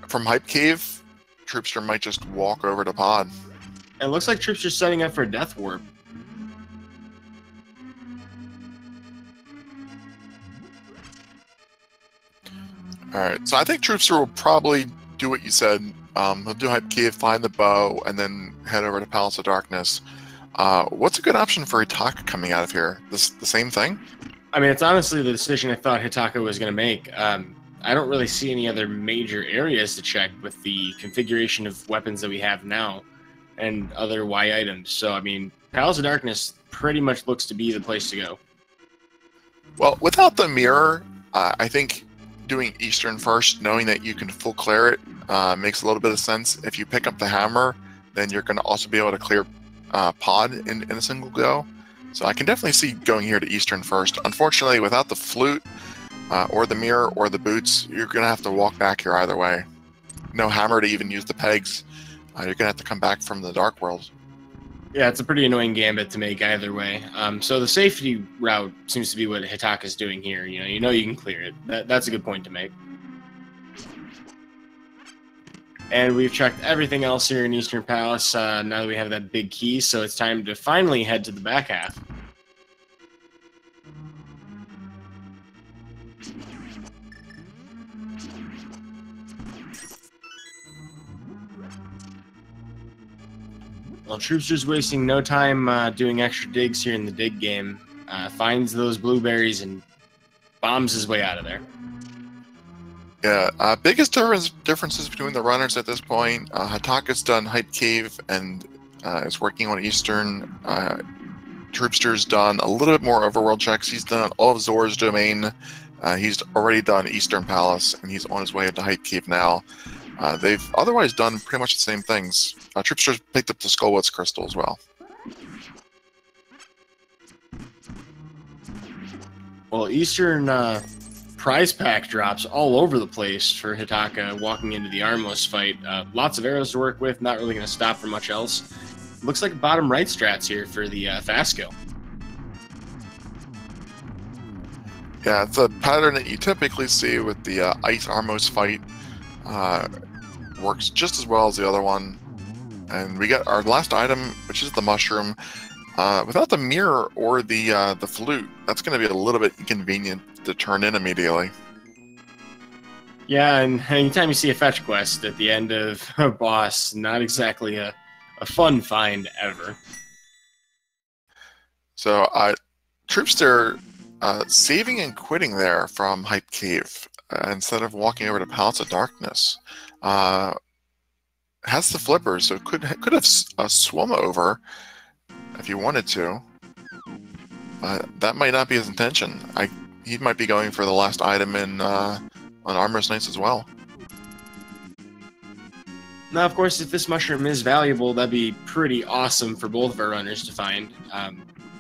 From Hype Cave, Troupster might just walk over to Pod. It looks like Troupster's setting up for a Death Warp. Alright, so I think Troupster will probably do what you said. He'll do Hype Cave, find the bow, and then head over to Palace of Darkness. What's a good option for Hitaka coming out of here? The same thing? I mean, it's honestly the decision I thought Hitaka was going to make. I don't really see any other major areas to check with the configuration of weapons that we have now and other Y items. So, I mean, Palace of Darkness pretty much looks to be the place to go. Well, without the mirror, I think doing Eastern first, knowing that you can full clear it, makes a little bit of sense. If you pick up the hammer, then you're going to also be able to clear Pod in a single go. So I can definitely see going here to Eastern first. Unfortunately, without the flute, or the mirror, or the boots, you're going to have to walk back here either way. No hammer to even use the pegs. You're going to have to come back from the Dark World. Yeah, it's a pretty annoying gambit to make either way. So the safety route seems to be what Hitaka's doing here. You know you can clear it. That's a good point to make. And we've checked everything else here in Eastern Palace now that we have that big key, so it's time to finally head to the back half. Well, Troupster's wasting no time doing extra digs here in the dig game. Finds those blueberries and bombs his way out of there. Yeah, biggest differences between the runners at this point. Hitaka's done Hype Cave and is working on Eastern. Troupster's done a little bit more overworld checks. He's done all of Zora's domain. He's already done Eastern Palace, and he's on his way into Hype Cave now. They've otherwise done pretty much the same things. Troupster's picked up the Skullwoods Crystal as well. Well, Eastern prize pack drops all over the place for Hitaka walking into the Armos fight. Lots of arrows to work with, not really going to stop for much else. Looks like bottom right strats here for the Fasco. Yeah, it's a pattern that you typically see with the Ice Armos fight. Works just as well as the other one. And we got our last item, which is the mushroom. Without the mirror or the flute, that's going to be a little bit inconvenient to turn in immediately. Yeah, and anytime you see a fetch quest at the end of a boss, not exactly a fun find ever. So, Troupster saving and quitting there from Hype Cave instead of walking over to Palace of Darkness. Has the flipper, so could have swum over if you wanted to. That might not be his intention. He might be going for the last item in on Armor's Knights as well. Now, of course, if this mushroom is valuable, that'd be pretty awesome for both of our runners to find.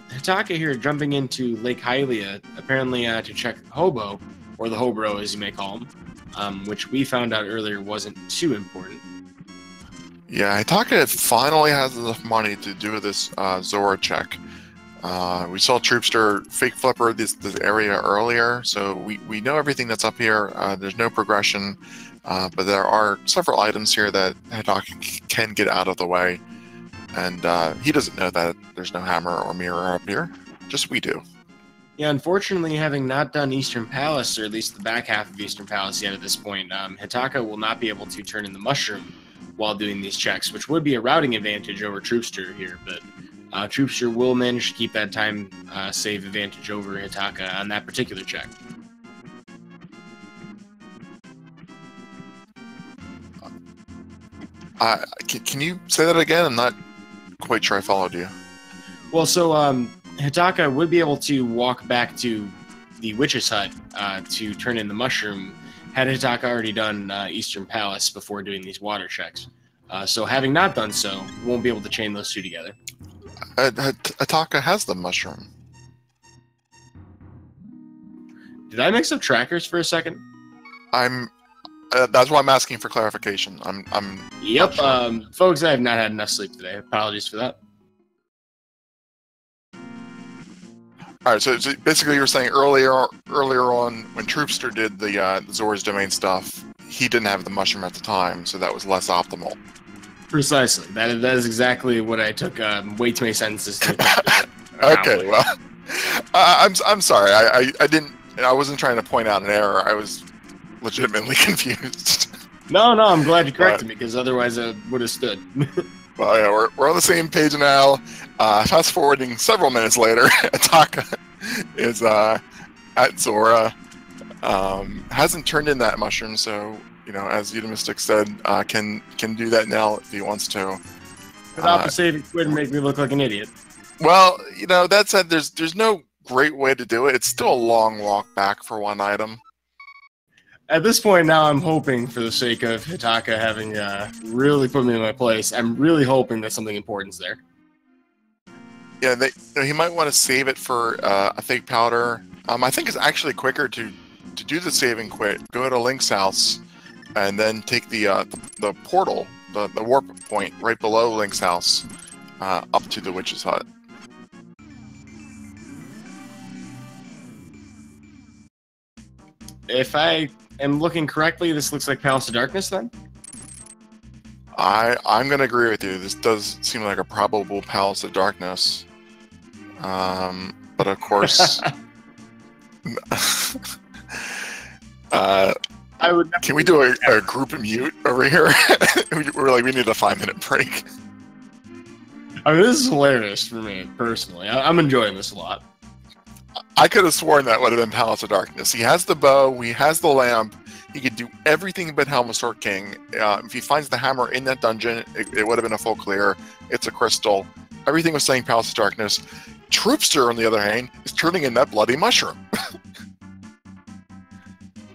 Hitaka here jumping into Lake Hylia, apparently to check Hobo, or the Hobro as you may call him, which we found out earlier wasn't too important. Yeah, Hitaka finally has enough money to do this Zora check. We saw Troupster fake flipper this area earlier, so we know everything that's up here. There's no progression, but there are several items here that Hitaka can get out of the way. And he doesn't know that there's no hammer or mirror up here. Just we do. Yeah, unfortunately, having not done Eastern Palace, or at least the back half of Eastern Palace yet at this point, Hitaka will not be able to turn in the mushroom while doing these checks, which would be a routing advantage over Troupster here, but Troupster will manage to keep that time save advantage over Hitaka on that particular check. Can you say that again? I'm not quite sure I followed you. Well, so Hitaka would be able to walk back to the Witch's Hut to turn in the mushroom had Hitaka already done Eastern Palace before doing these water checks. So having not done so, won't be able to chain those two together. Hitaka has the mushroom. Did I mix up trackers for a second? That's why I'm asking for clarification. Yep. Sure. Folks, I have not had enough sleep today. Apologies for that. All right, so basically you were saying earlier on when Troupster did the Zora's Domain stuff, he didn't have the mushroom at the time, so that was less optimal. Precisely. That is exactly what I took way too many sentences to Okay, well, I'm sorry. I wasn't trying to point out an error. I was legitimately confused. No, I'm glad you corrected me, because otherwise I would have stood. Well, yeah, we're on the same page now. Fast forwarding several minutes later, Hitaka is at Zora. Hasn't turned in that mushroom, so as Eudemystic said, can do that now if he wants to. Without the saving quit and make me look like an idiot. Well, that said, there's no great way to do it. It's still a long walk back for one item. At this point now, I'm hoping, for the sake of Hitaka having really put me in my place, I'm really hoping that something important's there. Yeah, he might want to save it for a fake powder. I think it's actually quicker to do the save and quit, go to Link's house, and then take the portal, the warp point right below Link's house, up to the witch's hut. If I am looking correctly, this looks like Palace of Darkness, then? I'm going to agree with you. This does seem like a probable Palace of Darkness. But of course... can we do a group mute over here? We're like, we need a 5-minute break. I mean, this is hilarious for me, personally. I'm enjoying this a lot. I could have sworn that would have been Palace of Darkness. He has the bow, he has the lamp, he could do everything but Helm of Sword King. If he finds the hammer in that dungeon, it would have been a full clear. It's a crystal. Everything was saying Palace of Darkness. Troupster, on the other hand, is turning in that bloody mushroom.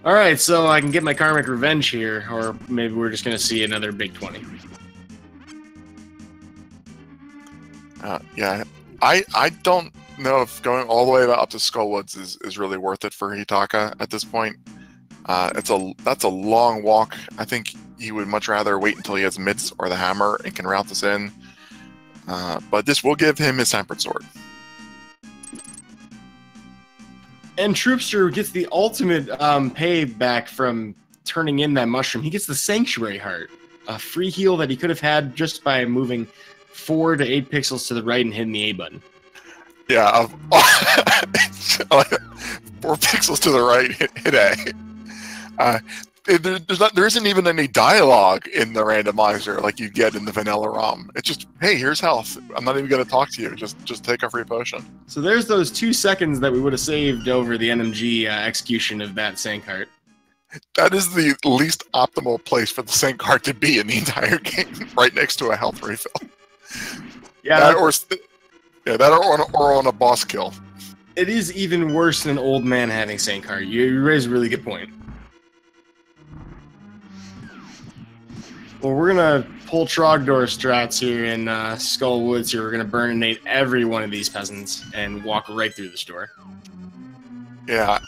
Alright, so I can get my karmic revenge here, or maybe we're just going to see another big 20. Yeah, I don't know if going all the way up to Skullwoods is really worth it for Hitaka at this point. That's a long walk. I think he would much rather wait until he has mitts or the hammer and can route this in. But this will give him his tempered sword. And Troupster gets the ultimate payback from turning in that mushroom. He gets the Sanctuary Heart, a free heal that he could have had just by moving 4 to 8 pixels to the right and hitting the A button. Yeah, 4 pixels to the right, hit A. There isn't even any dialogue in the randomizer like you get in the vanilla ROM. It's just, hey, here's health. I'm not even going to talk to you. Just take a free potion. So there's those 2 seconds that we would have saved over the NMG execution of that Sank Heart. That is the least optimal place for the Sank Heart to be in the entire game, right next to a health refill. Yeah, that or on a boss kill. It is even worse than an old man having Sank Heart. You raise a really good point. Well, we're going to pull Trogdor strats here in Skull Woods here. We're going to burninate every one of these peasants and walk right through the store. Yeah.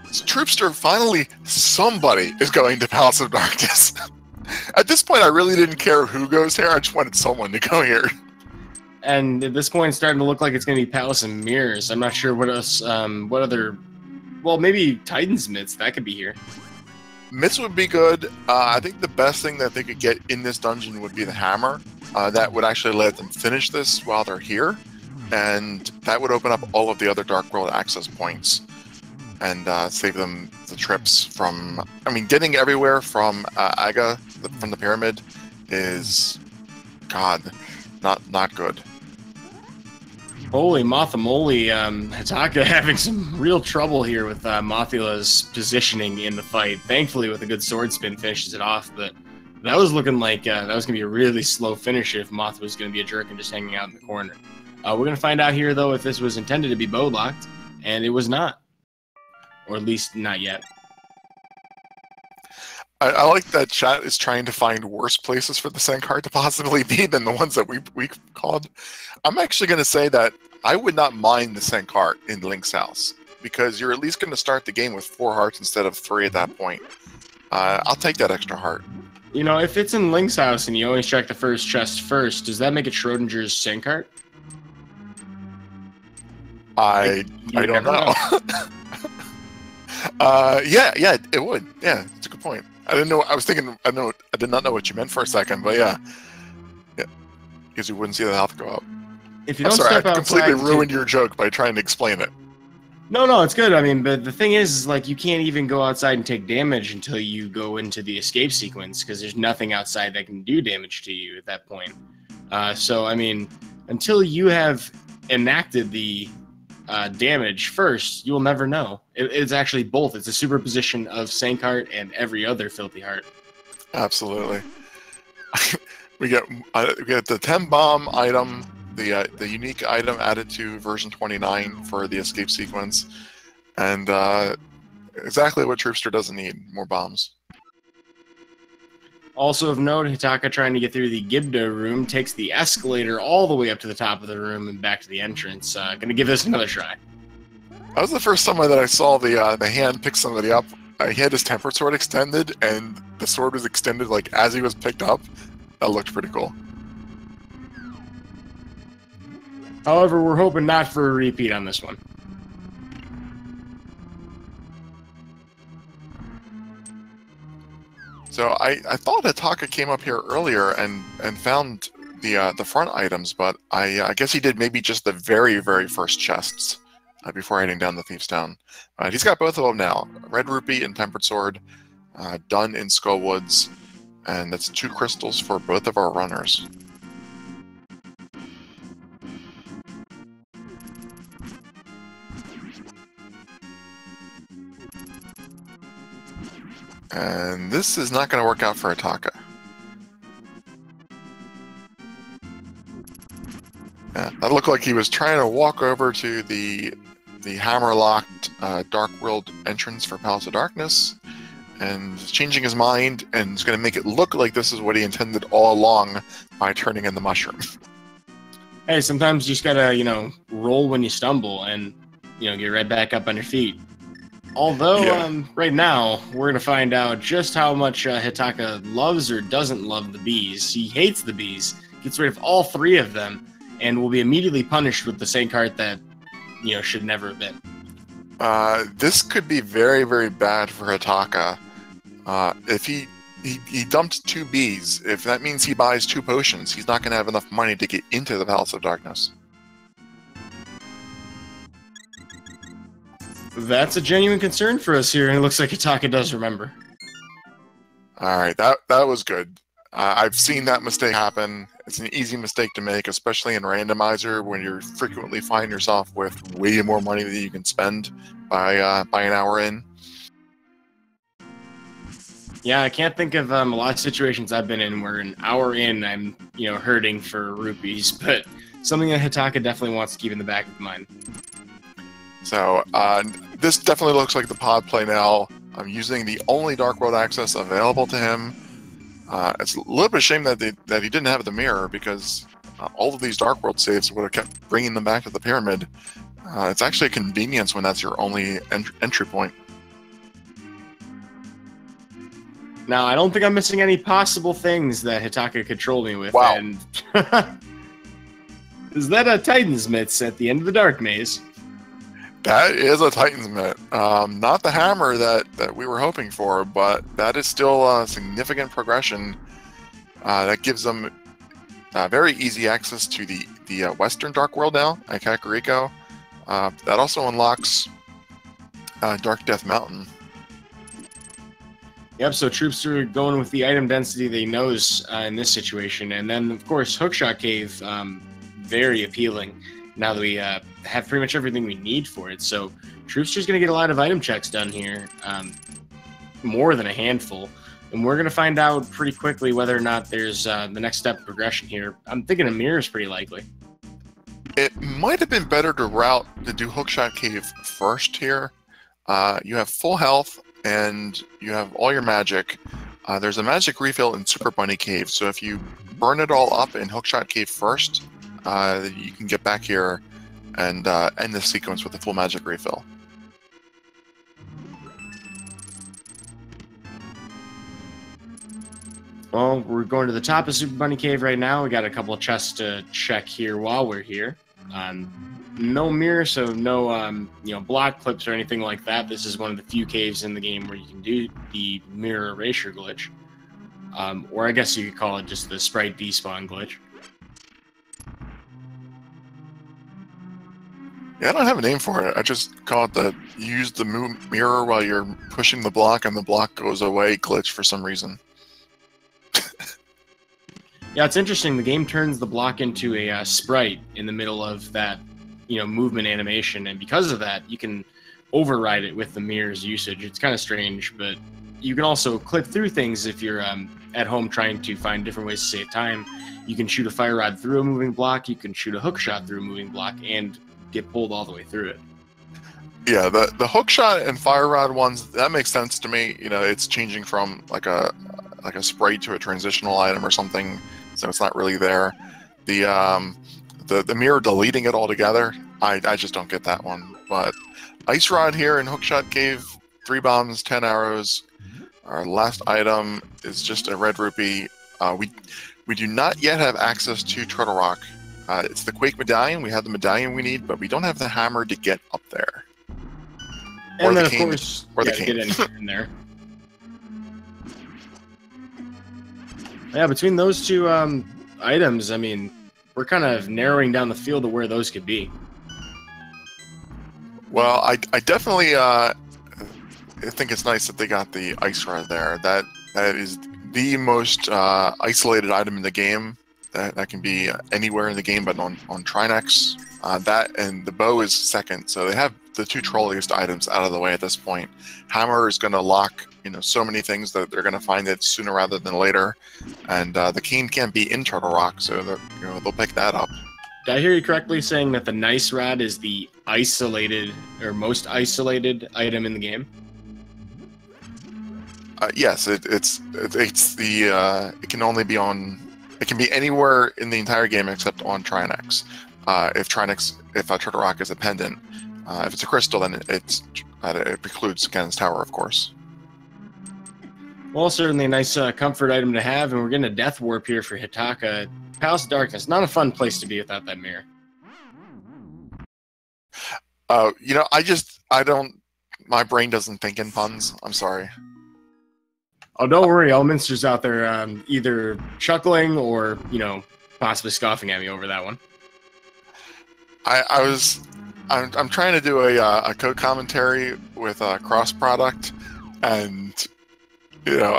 Troupster, finally, somebody is going to Palace of Darkness. At this point, I really didn't care who goes here. I just wanted someone to go here. And at this point, it's starting to look like it's going to be Palace of Mirrors. I'm not sure what else, what other... Well, maybe Titan's Mitts. That could be here. Mitts would be good. I think the best thing that they could get in this dungeon would be the hammer. That would actually let them finish this while they're here. And that would open up all of the other Dark World access points. And save them the trips from... I mean, getting everywhere from Aga, from the pyramid, is... God, not good. Holy Mothimoli, Hitaka having some real trouble here with Mothula's positioning in the fight. Thankfully, with a good sword spin, finishes it off, but that was looking like that was going to be a really slow finish if Moth was going to be a jerk and just hanging out in the corner. We're going to find out here, though, if this was intended to be bow-locked, and it was not. Or at least not yet. I like that chat is trying to find worse places for the sand cart to possibly be than the ones that we called. I'm actually going to say that I would not mind the sand cart in Link's house, because you're at least going to start the game with 4 hearts instead of 3 at that point. I'll take that extra heart. You know, if it's in Link's house and you always check the first chest first, does that make it Schrodinger's sand cart? I don't know. Yeah, it would. Yeah, it's a good point. I didn't know. I was thinking. I did not know what you meant for a second, but yeah, because you wouldn't see the health go up. If you don't I'm sorry, step I outside, completely ruined your joke by trying to explain it. No, it's good. I mean, but the thing is like you can't even go outside and take damage until you go into the escape sequence, because there's nothing outside that can do damage to you at that point. So I mean, until you have enacted the damage first, you will never know. It's actually both. It's a superposition of Sankheart and every other Filthy Heart. Absolutely. we get the 10 bomb item, the unique item added to version 29 for the escape sequence, and exactly what Troupster doesn't need: more bombs. Also of note, Hitaka trying to get through the Gibdo room takes the escalator all the way up to the top of the room and back to the entrance. Gonna give this another try. That was the first time that I saw the hand pick somebody up. He had his tempered sword extended, and the sword was extended like as he was picked up. That looked pretty cool. However, we're hoping not for a repeat on this one. So I thought Hitaka came up here earlier and found the front items, but I guess he did maybe just the very, very first chests before heading down the Thief's Town. He's got both of them now: Red Rupee and Tempered Sword, done in Skullwoods, and that's 2 crystals for both of our runners. And this is not going to work out for Hitaka. Yeah, that looked like he was trying to walk over to the hammer-locked Dark World entrance for Palace of Darkness, and changing his mind, and is going to make it look like this is what he intended all along by turning in the mushroom. Hey, sometimes you just gotta, roll when you stumble and, get right back up on your feet. Although, right now, we're going to find out just how much Hitaka loves or doesn't love the bees. He hates the bees, gets rid of all 3 of them, and will be immediately punished with the same cart that, should never have been. This could be very, very bad for Hitaka. If he dumped 2 bees, if that means he buys 2 potions, he's not going to have enough money to get into the Palace of Darkness. That's a genuine concern for us here, and it looks like Hitaka does remember. Alright, that was good. I've seen that mistake happen. It's an easy mistake to make, especially in Randomizer, when you frequently find yourself with way more money than you can spend by an hour in. Yeah, I can't think of a lot of situations I've been in where an hour in I'm, hurting for rupees, but something that Hitaka definitely wants to keep in the back of his mind. So, this definitely looks like the pod play now. I'm using the only Dark World access available to him. It's a little bit of a shame that he didn't have the mirror, because all of these Dark World saves would have kept bringing them back to the pyramid. It's actually a convenience when that's your only entry point. Now, I don't think I'm missing any possible things that Hitaka could troll me with. Wow. And is that a Titan's Mitts at the end of the Dark Maze? That is a Titan's Mitt. Not the hammer that we were hoping for, but that is still a significant progression. That gives them very easy access to the Western Dark World now at Kakariko. That also unlocks Dark Death Mountain. Yep, so Troupster going with the item density that he knows in this situation. And then, of course, Hookshot Cave, very appealing now that we have pretty much everything we need for it. So Troupster's going to get a lot of item checks done here, more than a handful. And we're going to find out pretty quickly whether or not there's the next step of progression here. I'm thinking a mirror is pretty likely. It might have been better to do Hookshot Cave first here. You have full health, and you have all your magic. There's a magic refill in Super Bunny Cave, so if you burn it all up in Hookshot Cave first, you can get back here and end the sequence with a full magic refill. Well, we're going to the top of Super Bunny Cave right now. We got a couple of chests to check here while we're here. No mirror, so no block clips or anything like that. This is one of the few caves in the game where you can do the mirror erasure glitch. Or I guess you could call it just the sprite despawn glitch. Yeah, I don't have a name for it. I just call it the use the mirror while you're pushing the block and the block goes away glitch for some reason. Yeah, it's interesting. The game turns the block into a sprite in the middle of that, movement animation, and because of that, you can override it with the mirror's usage. It's kind of strange, but you can also clip through things if you're at home trying to find different ways to save time. You can shoot a fire rod through a moving block. You can shoot a hook shot through a moving block and get pulled all the way through it. Yeah, the hook shot and fire rod ones, that makes sense to me. It's changing from like a sprite to a transitional item or something, so it's not really there. The mirror deleting it altogether, I just don't get that one. But ice rod here in Hookshot Cave, 3 bombs, 10 arrows. Our last item is just a red rupee. We do not yet have access to Turtle Rock. It's the Quake medallion. We have the medallion we need, but we don't have the hammer to get up there. And then, of course, get anywhere in there. Yeah, between those two items, I mean, we're kind of narrowing down the field of where those could be. Well, I definitely think it's nice that they got the ice rod there. That is the most isolated item in the game. That can be anywhere in the game, but on Trinex. That and the bow is second, so they have the 2 trolliest items out of the way at this point. Hammer is going to lock so many things that they're going to find it sooner rather than later, and the cane can't be in Turtle Rock, so they'll pick that up. Did I hear you correctly saying that the nice rod is the isolated or most isolated item in the game? Yes, it's the it can only be on. It can be anywhere in the entire game except on Trinex. If Turtle Rock is a pendant, if it's a crystal, then it precludes Ganon's Tower, of course. Well, certainly a nice comfort item to have, and we're getting a death warp here for Hitaka. Palace of Darkness, not a fun place to be without that mirror. My brain doesn't think in puns. I'm sorry. Oh, don't worry, Elminster's out there either chuckling or, possibly scoffing at me over that one. I'm trying to do a code commentary with cross product, and I'm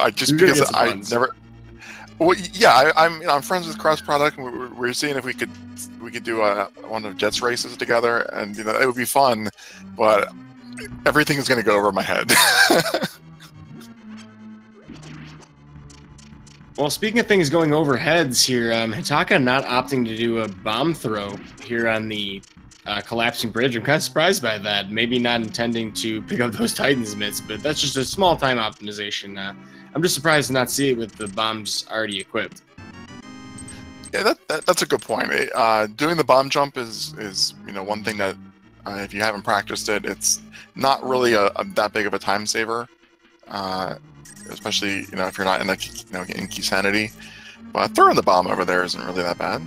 friends with cross product, and we're seeing if we could do one of Jet's races together, and it would be fun, but everything is going to go over my head. Well, speaking of things going over heads here, Hitaka not opting to do a bomb throw here on the collapsing bridge. I'm kind of surprised by that. Maybe not intending to pick up those Titan's mitts, but that's just a small time optimization. I'm just surprised to not see it with the bombs already equipped. Yeah, that's a good point. Doing the bomb jump is one thing that if you haven't practiced it, it's not really that big of a time saver. Especially if you're not in in key sanity, but throwing the bomb over there isn't really that bad.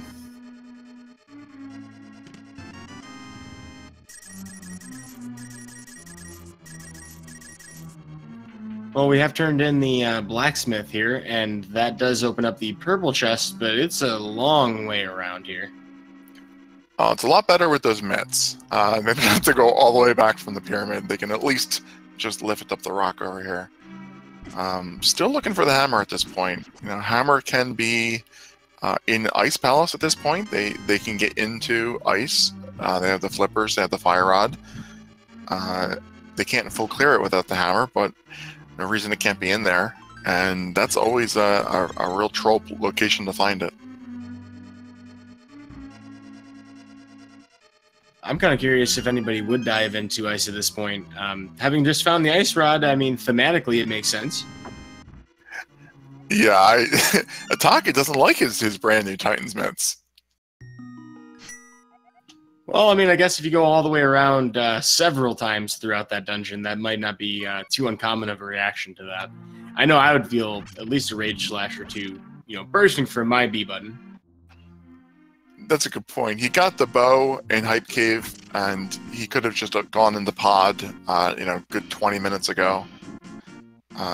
Well, we have turned in the blacksmith here, and that does open up the purple chest, but it's a long way around here. Oh, it's a lot better with those mitts. They don't have to go all the way back from the pyramid. They can at least just lift up the rock over here. Still looking for the hammer at this point. Hammer can be in Ice Palace at this point. They can get into ice. They have the flippers. They have the fire rod. They can't full clear it without the hammer, but no reason it can't be in there. And that's always a real troll location to find it. I'm kind of curious if anybody would dive into ice at this point. Having just found the ice rod, I mean, thematically it makes sense. Yeah, Hitaka doesn't like his brand new Titans mitts. Well, I mean, I guess if you go all the way around several times throughout that dungeon, that might not be too uncommon of a reaction to that. I know I would feel at least a rage slash or two, bursting from my B button. That's a good point. He got the bow in Hype Cave, and he could have just gone in the pod, good 20 minutes ago.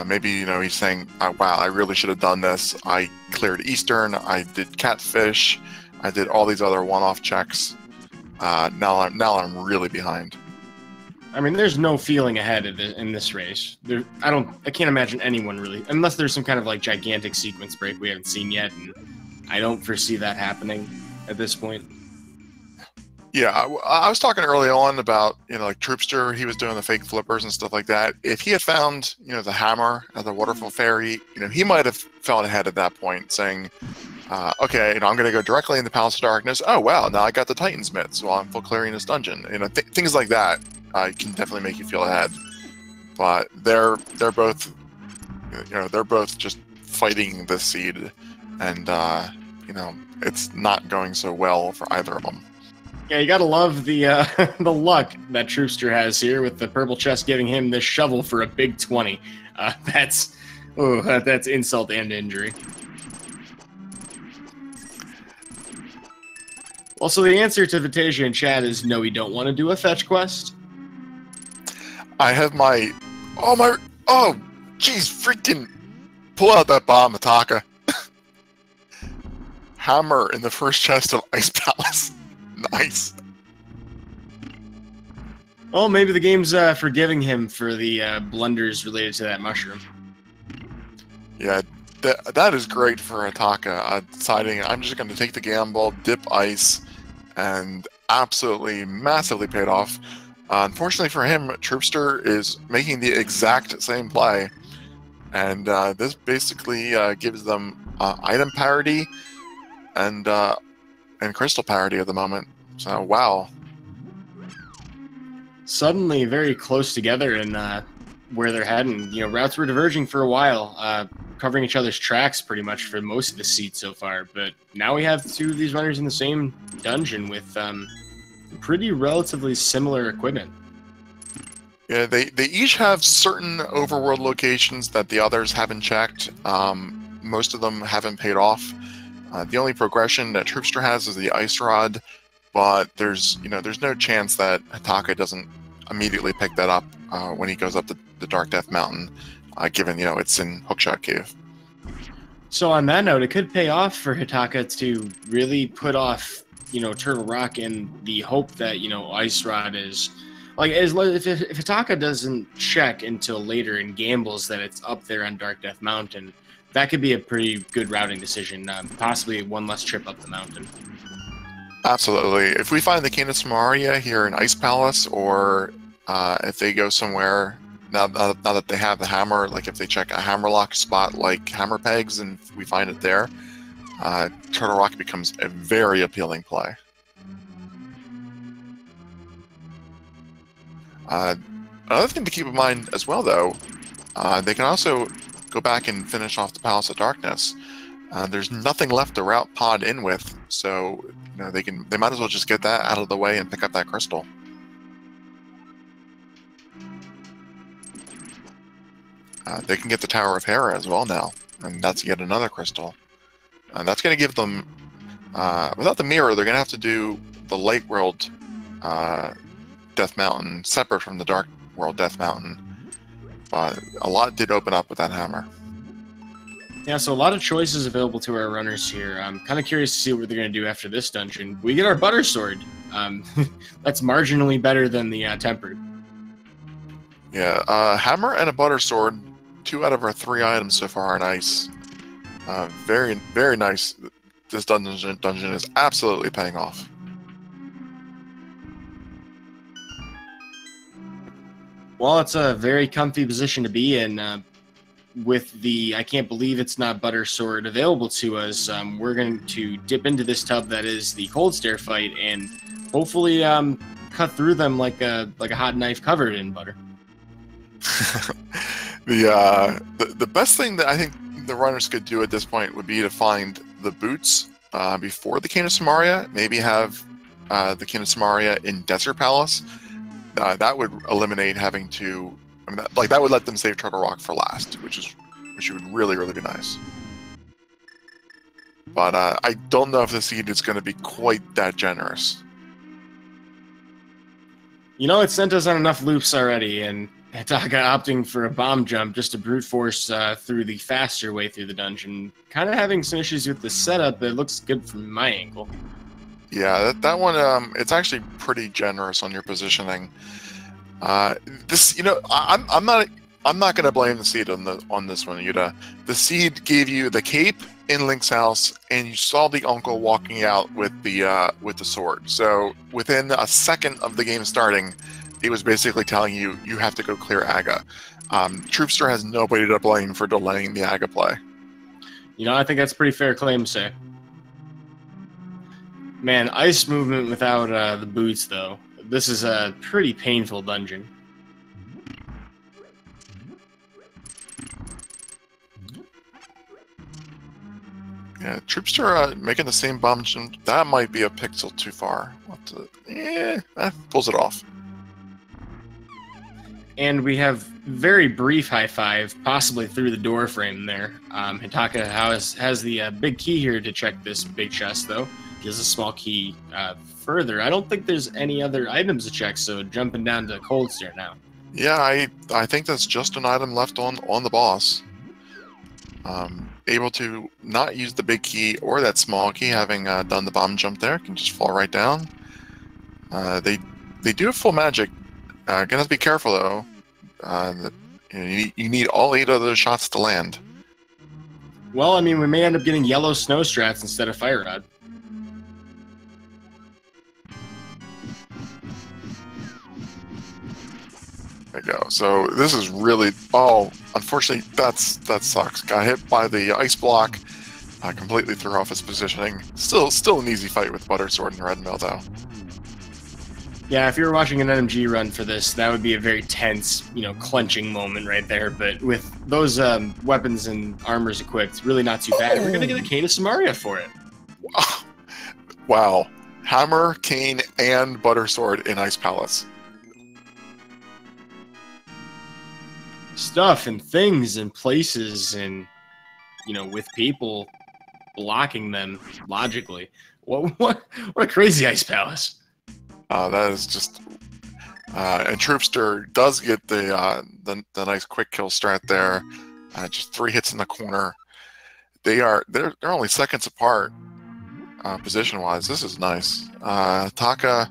Maybe, he's saying, wow, I really should have done this. I cleared Eastern, I did Catfish, I did all these other one-off checks. Now I'm really behind. I mean, there's no feeling ahead in this race. I can't imagine anyone really, unless there's some kind of like gigantic sequence break we haven't seen yet, and I don't foresee that happening at this point. Yeah, I was talking early on about, like Troupster, he was doing the fake flippers and stuff like that. If he had found, the hammer at the Waterfall Ferry, he might have felt ahead at that point, saying, okay, I'm going to go directly into Palace of Darkness. Oh, wow, now I got the Titan's mitts while I'm full clearing this dungeon. Things like that can definitely make you feel ahead. But they're both, they're both just fighting this seed, and it's not going so well for either of them. Yeah, you gotta love the the luck that Troupster has here with the purple chest giving him this shovel for a big 20. That's insult and injury. Well, so the answer to Vitasia in chat is no, we don't want to do a fetch quest. I have my... Oh, jeez, freaking... Pull out that bomb, Hitaka. Hammer in the first chest of Ice Palace. Nice. Well, maybe the game's forgiving him for the blunders related to that mushroom. Yeah, that is great for Hitaka. Deciding I'm just going to take the gamble, dip ice, and absolutely massively paid off. Unfortunately for him, Troupster is making the exact same play, and this basically gives them item parity and crystal parity at the moment. So wow. Suddenly very close together in where they're heading. Routes were diverging for a while, covering each other's tracks pretty much for most of the seat so far. But now we have two of these runners in the same dungeon with pretty relatively similar equipment. Yeah, they each have certain overworld locations that the others haven't checked. Most of them haven't paid off. The only progression that Troupster has is the Ice Rod, but there's no chance that Hitaka doesn't immediately pick that up when he goes up the Dark Death Mountain, given it's in Hookshot Cave. So on that note, it could pay off for Hitaka to really put off Turtle Rock in the hope that Ice Rod is like if Hitaka doesn't check until later and gambles that it's up there on Dark Death Mountain. That could be a pretty good routing decision, possibly one less trip up the mountain. Absolutely. If we find the Canis Maria here in Ice Palace, or if they go somewhere, now that they have the hammer, like if they check a hammerlock spot like Hammer Pegs and we find it there, Turtle Rock becomes a very appealing play. Another thing to keep in mind as well, though, they can also go back and finish off the Palace of Darkness. There's nothing left to route pod in with, so they might as well just get that out of the way and pick up that crystal. They can get the Tower of Hera as well now, and that's yet another crystal. That's going to give them, without the mirror, they're going to have to do the Light World Death Mountain separate from the Dark World Death Mountain. But a lot did open up with that hammer. Yeah, so a lot of choices available to our runners here. I'm kind of curious to see what they're going to do after this dungeon. We get our Butter Sword. That's marginally better than the Tempered. Yeah, hammer and a Butter Sword, 2 out of our 3 items so far are nice. Very, very nice. This dungeon is absolutely paying off. Well, it's a very comfy position to be in. With the I can't believe it's not Butter Sword available to us, we're going to dip into this tub that is the Cold Stare fight and hopefully cut through them like a hot knife covered in butter. The best thing that I think the runners could do at this point would be to find the boots before the Cane of Samaria. Maybe have the Cane of Samaria in Desert Palace. That would eliminate having to. I mean, that would let them save Turtle Rock for last, which would really, really be nice. But I don't know if the seed is going to be quite that generous. You know, it sent us on enough loops already, and Hitaka opting for a bomb jump just to brute force through the faster way through the dungeon. Kind of having some issues with the setup, but it looks good from my angle. Yeah, that one, it's actually pretty generous on your positioning. This, you know, I'm not going to blame the seed on this one, Yuta. The seed gave you the cape in Link's house, and you saw the uncle walking out with the sword. So within a second of the game starting, it was basically telling you you have to go clear Aga. Troupster has nobody to blame for delaying the Aga play. You know, I think that's a pretty fair claim to say. Man, ice movement without the boots, though. This is a pretty painful dungeon. Yeah, Troupster making the same bomb jump, that might be a pixel too far. Pulls it off. And we have very brief high five, possibly through the door frame there. Hitaka has the big key here to check this big chest, though. He has a small key further. I don't think there's any other items to check, so jumping down to Cold Stare now. Yeah, I think that's just an item left on the boss. Able to not use the big key or that small key, having done the bomb jump there, can just fall right down. They do have full magic. Gonna have to be careful though. You need all 8 of those shots to land. Well, I mean, we may end up getting yellow snow strats instead of fire rod. There you go. So this is really... Oh, unfortunately, that sucks. Got hit by the ice block. Completely threw off his positioning. Still an easy fight with Butter Sword and Red Mill, though. Yeah, if you were watching an NMG run for this, that would be a very tense, clenching moment right there. But with those weapons and armors equipped, really not too bad. We're going to get a Cane of Samaria for it. Wow. Hammer, Cane, and Butter Sword in Ice Palace. Stuff and things and places and, with people blocking them logically. What a crazy Ice Palace. That is just... and Troupster does get the nice quick kill strat there. Just 3 hits in the corner. They're only seconds apart, position-wise. This is nice. Taka,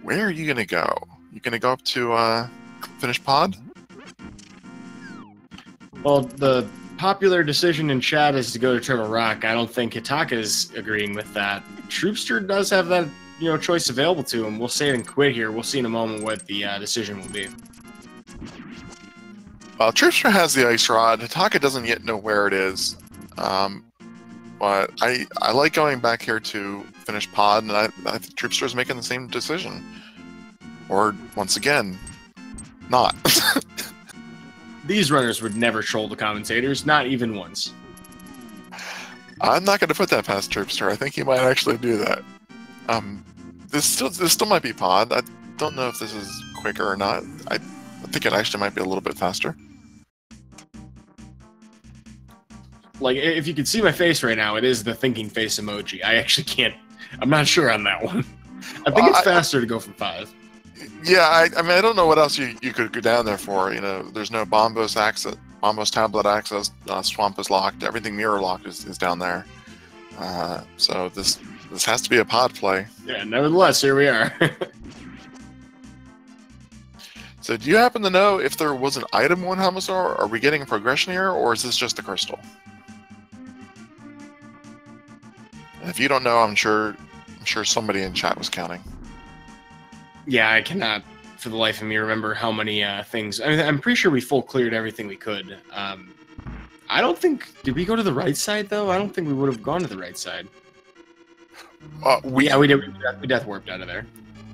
where are you going to go? You going to go up to finish pod? Well, the popular decision in chat is to go to Turtle Rock. I don't think Hitaka is agreeing with that. Troupster does have that choice available to him. We'll save and quit here. We'll see in a moment what the decision will be. Troupster has the ice rod. Hitaka doesn't yet know where it is. But I like going back here to finish pod, and I think Troupster is making the same decision. Or, once again, not. These runners would never troll the commentators, not even once. I'm not going to put that past Troupster. I think he might actually do that. This still might be pod. I don't know if this is quicker or not. I think it actually might be a little bit faster. Like, if you could see my face right now, it is the thinking face emoji. I actually can't... I'm not sure on that one. I think it's faster to go from 5. Yeah, I mean, I don't know what else you could go down there for. There's no Bombos access, Bombos tablet access. Swamp is locked. Everything mirror locked is down there. So this has to be a pod play. Yeah, nevertheless, here we are. So do you happen to know if there was an item on Helmasaur? Are we getting a progression here, or is this just a crystal? If you don't know, I'm sure somebody in chat was counting. Yeah, I cannot, for the life of me, remember how many things. I mean, I'm pretty sure we full cleared everything we could. I don't think... Did we go to the right side, though? I don't think we would have gone to the right side. We did. We death warped out of there.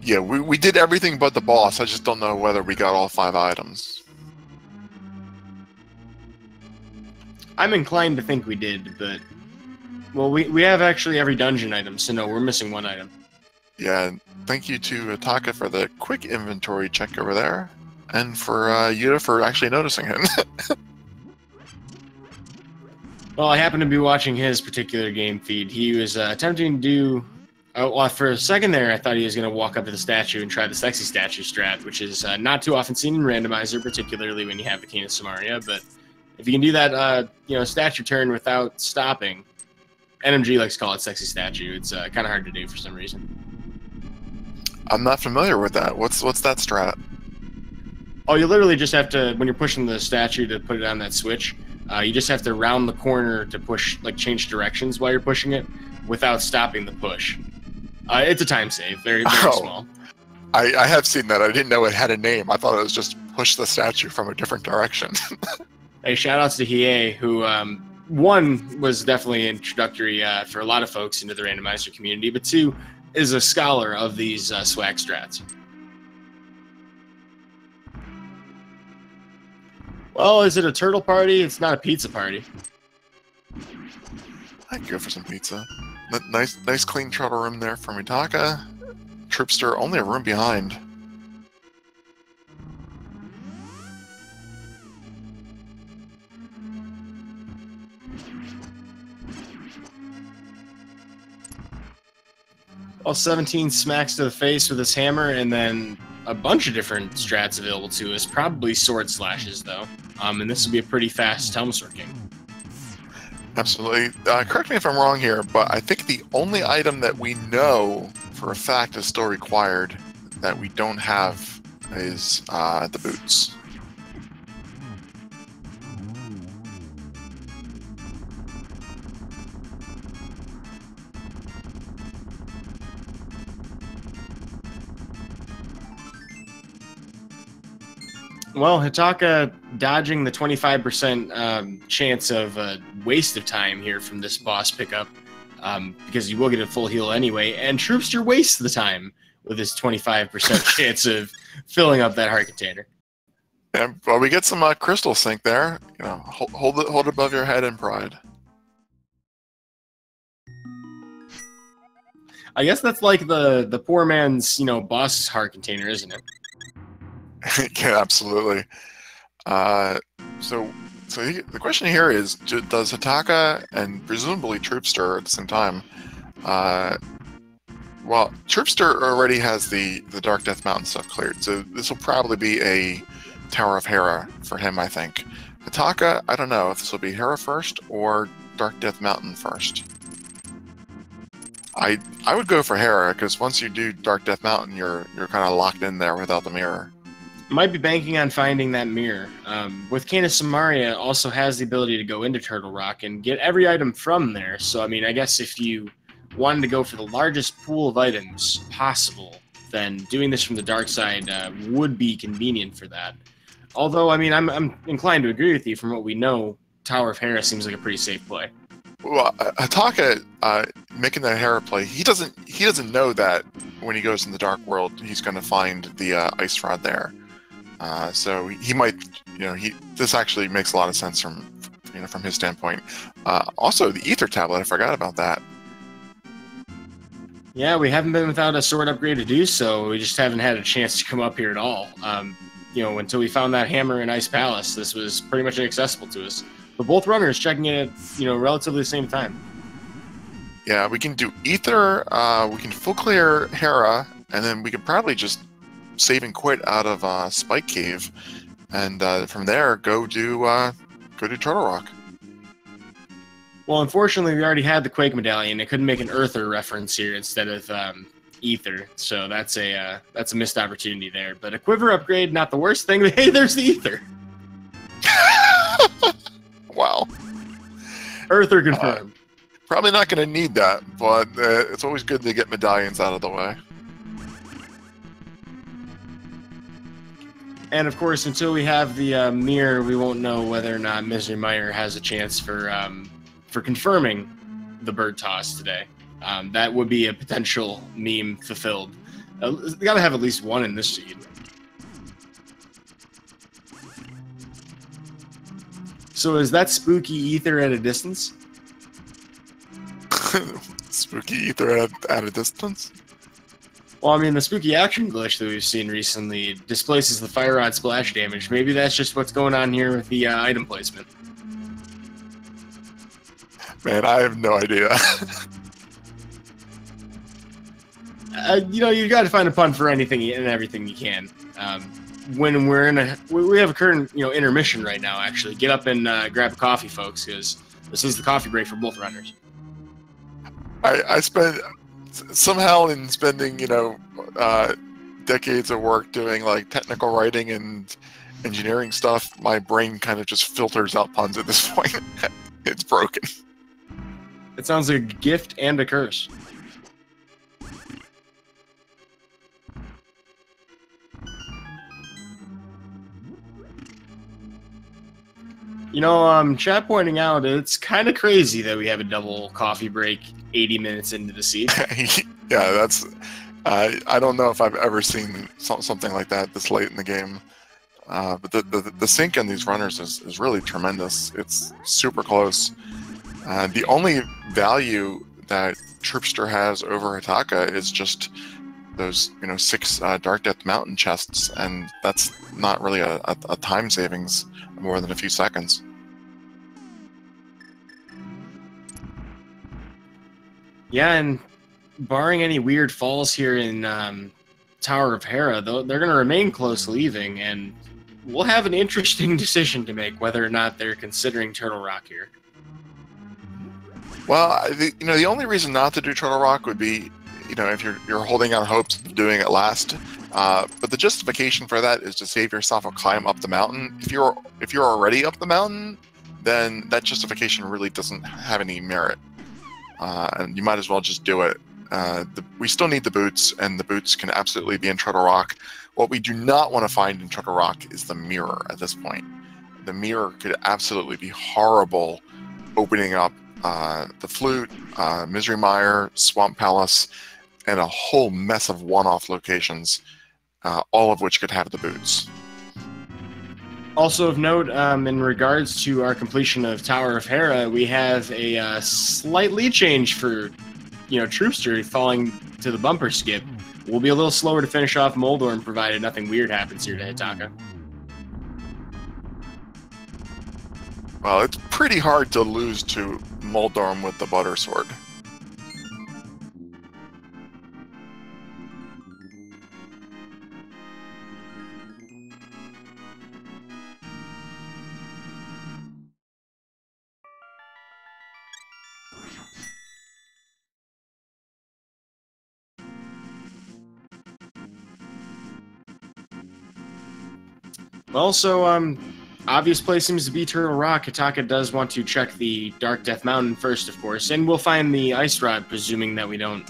Yeah, we did everything but the boss. I just don't know whether we got all 5 items. I'm inclined to think we did, but... Well, we have actually every dungeon item, so no, we're missing one item. Yeah, thank you to Hitaka for the quick inventory check over there, and for Yuta for actually noticing him. Well, I happened to be watching his particular game feed. He was attempting to do... well, for a second there, I thought he was going to walk up to the statue and try the sexy statue strat, which is not too often seen in Randomizer, particularly when you have the King of Samaria. But if you can do that, statue turn without stopping, NMG likes to call it sexy statue. It's kind of hard to do for some reason. I'm not familiar with that. What's that strat? Oh, you literally just have to, when you're pushing the statue to put it on that switch, you just have to round the corner to push, like change directions while you're pushing it without stopping the push. It's a time save, very small. I have seen that. I didn't know it had a name. I thought it was just push the statue from a different direction. Hey, shout outs to Hiei, who one was definitely introductory for a lot of folks into the Randomizer community, but two is a scholar of these swag strats. Well, is it a turtle party? It's not a pizza party. I'd go for some pizza. Nice clean turtle room there from Hitaka. Troupster only a room behind. Well, 17 smacks to the face with his hammer, and then a bunch of different strats available to us. Probably sword slashes, though. And this will be a pretty fast Helm Sword King. Absolutely. Correct me if I'm wrong here, but I think the only item that we know for a fact is still required that we don't have is the boots. Well, Hitaka dodging the 25% chance of waste of time here from this boss pickup, because you will get a full heal anyway, and Troupster wastes the time with his 25% chance of filling up that heart container. And well, we get some crystal sink there. You know, hold it above your head in pride. I guess that's like the poor man's boss heart container, isn't it? Yeah, absolutely. So the question here is, does Hitaka and presumably Troupster at the same time, well, Troupster already has the Dark Death Mountain stuff cleared, so this will probably be a Tower of Hera for him, I think. Hitaka, I don't know if this will be Hera first or Dark Death Mountain first. I would go for Hera, because once you do Dark Death Mountain, you're kind of locked in there without the mirror. Might be banking on finding that mirror. With King of Samaria, also has the ability to go into Turtle Rock and get every item from there. So, I mean, I guess if you wanted to go for the largest pool of items possible, then doing this from the dark side would be convenient for that. Although, I mean, I'm inclined to agree with you. From what we know, Tower of Hera seems like a pretty safe play. Well, Hitaka making that Hera play, he doesn't know that when he goes in the Dark World, he's going to find the ice rod there. So he might, this actually makes a lot of sense from his standpoint. Also, the Ether Tablet, I forgot about that. Yeah, we haven't been without a sword upgrade to do so. We just haven't had a chance to come up here at all. Until we found that hammer in Ice Palace, this was pretty much inaccessible to us. But both runners checking it at, relatively the same time. Yeah, we can do Ether, we can full clear Hera, and then we can probably just save and quit out of Spike Cave, and from there go do Turtle Rock. Well, unfortunately, we already had the Quake Medallion. It couldn't make an Earther reference here instead of Ether, so that's a missed opportunity there. But a Quiver upgrade, not the worst thing. Hey, there's the Ether. Wow. Earther confirmed. Probably not going to need that, but it's always good to get medallions out of the way. And of course, until we have the mirror, we won't know whether or not Misery Mire has a chance for confirming the bird toss today. That would be a potential meme fulfilled. Got to have at least one in this seed. So is that spooky ether at a distance? Spooky ether at a distance? Well, I mean, the spooky action glitch that we've seen recently displaces the fire rod splash damage. Maybe that's just what's going on here with the item placement. Man, I have no idea. You know, you got to find a pun for anything and everything you can. When we're we have a current, you know, intermission right now. Actually, get up and grab a coffee, folks, because this is the coffee break for both runners. I spent somehow in spending, you know, decades of work doing like technical writing and engineering stuff. My brain kind of just filters out puns at this point. It's broken. It sounds like a gift and a curse. You know, chat pointing out it's kind of crazy that we have a double coffee break 80 minutes into the seed. Yeah, that's. I don't know if I've ever seen something like that this late in the game. But the sync in these runners is really tremendous. It's super close. The only value that Troupster has over Hitaka is just those, you know, 6 Dark Death Mountain chests, and that's not really a time savings more than a few seconds. Yeah, and barring any weird falls here in Tower of Hera, they're going to remain close leaving, and we'll have an interesting decision to make whether or not they're considering Turtle Rock here. Well, you know, the only reason not to do Turtle Rock would be, you know, if you're holding out hopes of doing it last. But the justification for that is to save yourself a climb up the mountain. If you're already up the mountain, then that justification really doesn't have any merit, and you might as well just do it. We still need the boots, and the boots can absolutely be in Turtle Rock. What we do not want to find in Turtle Rock is the mirror at this point. The mirror could absolutely be horrible, opening up the Flute, Misery Mire, Swamp Palace, and a whole mess of one-off locations, all of which could have the boots. Also of note, in regards to our completion of Tower of Hera, we have a slight lead change for, you know, Troupster falling to the bumper skip. We'll be a little slower to finish off Moldorm, provided nothing weird happens here to Hitaka. Well, it's pretty hard to lose to Moldorm with the Butter Sword. Well, so, obvious play seems to be Turtle Rock. Hitaka does want to check the Dark Death Mountain first, of course, and we'll find the Ice Rod, presuming that we don't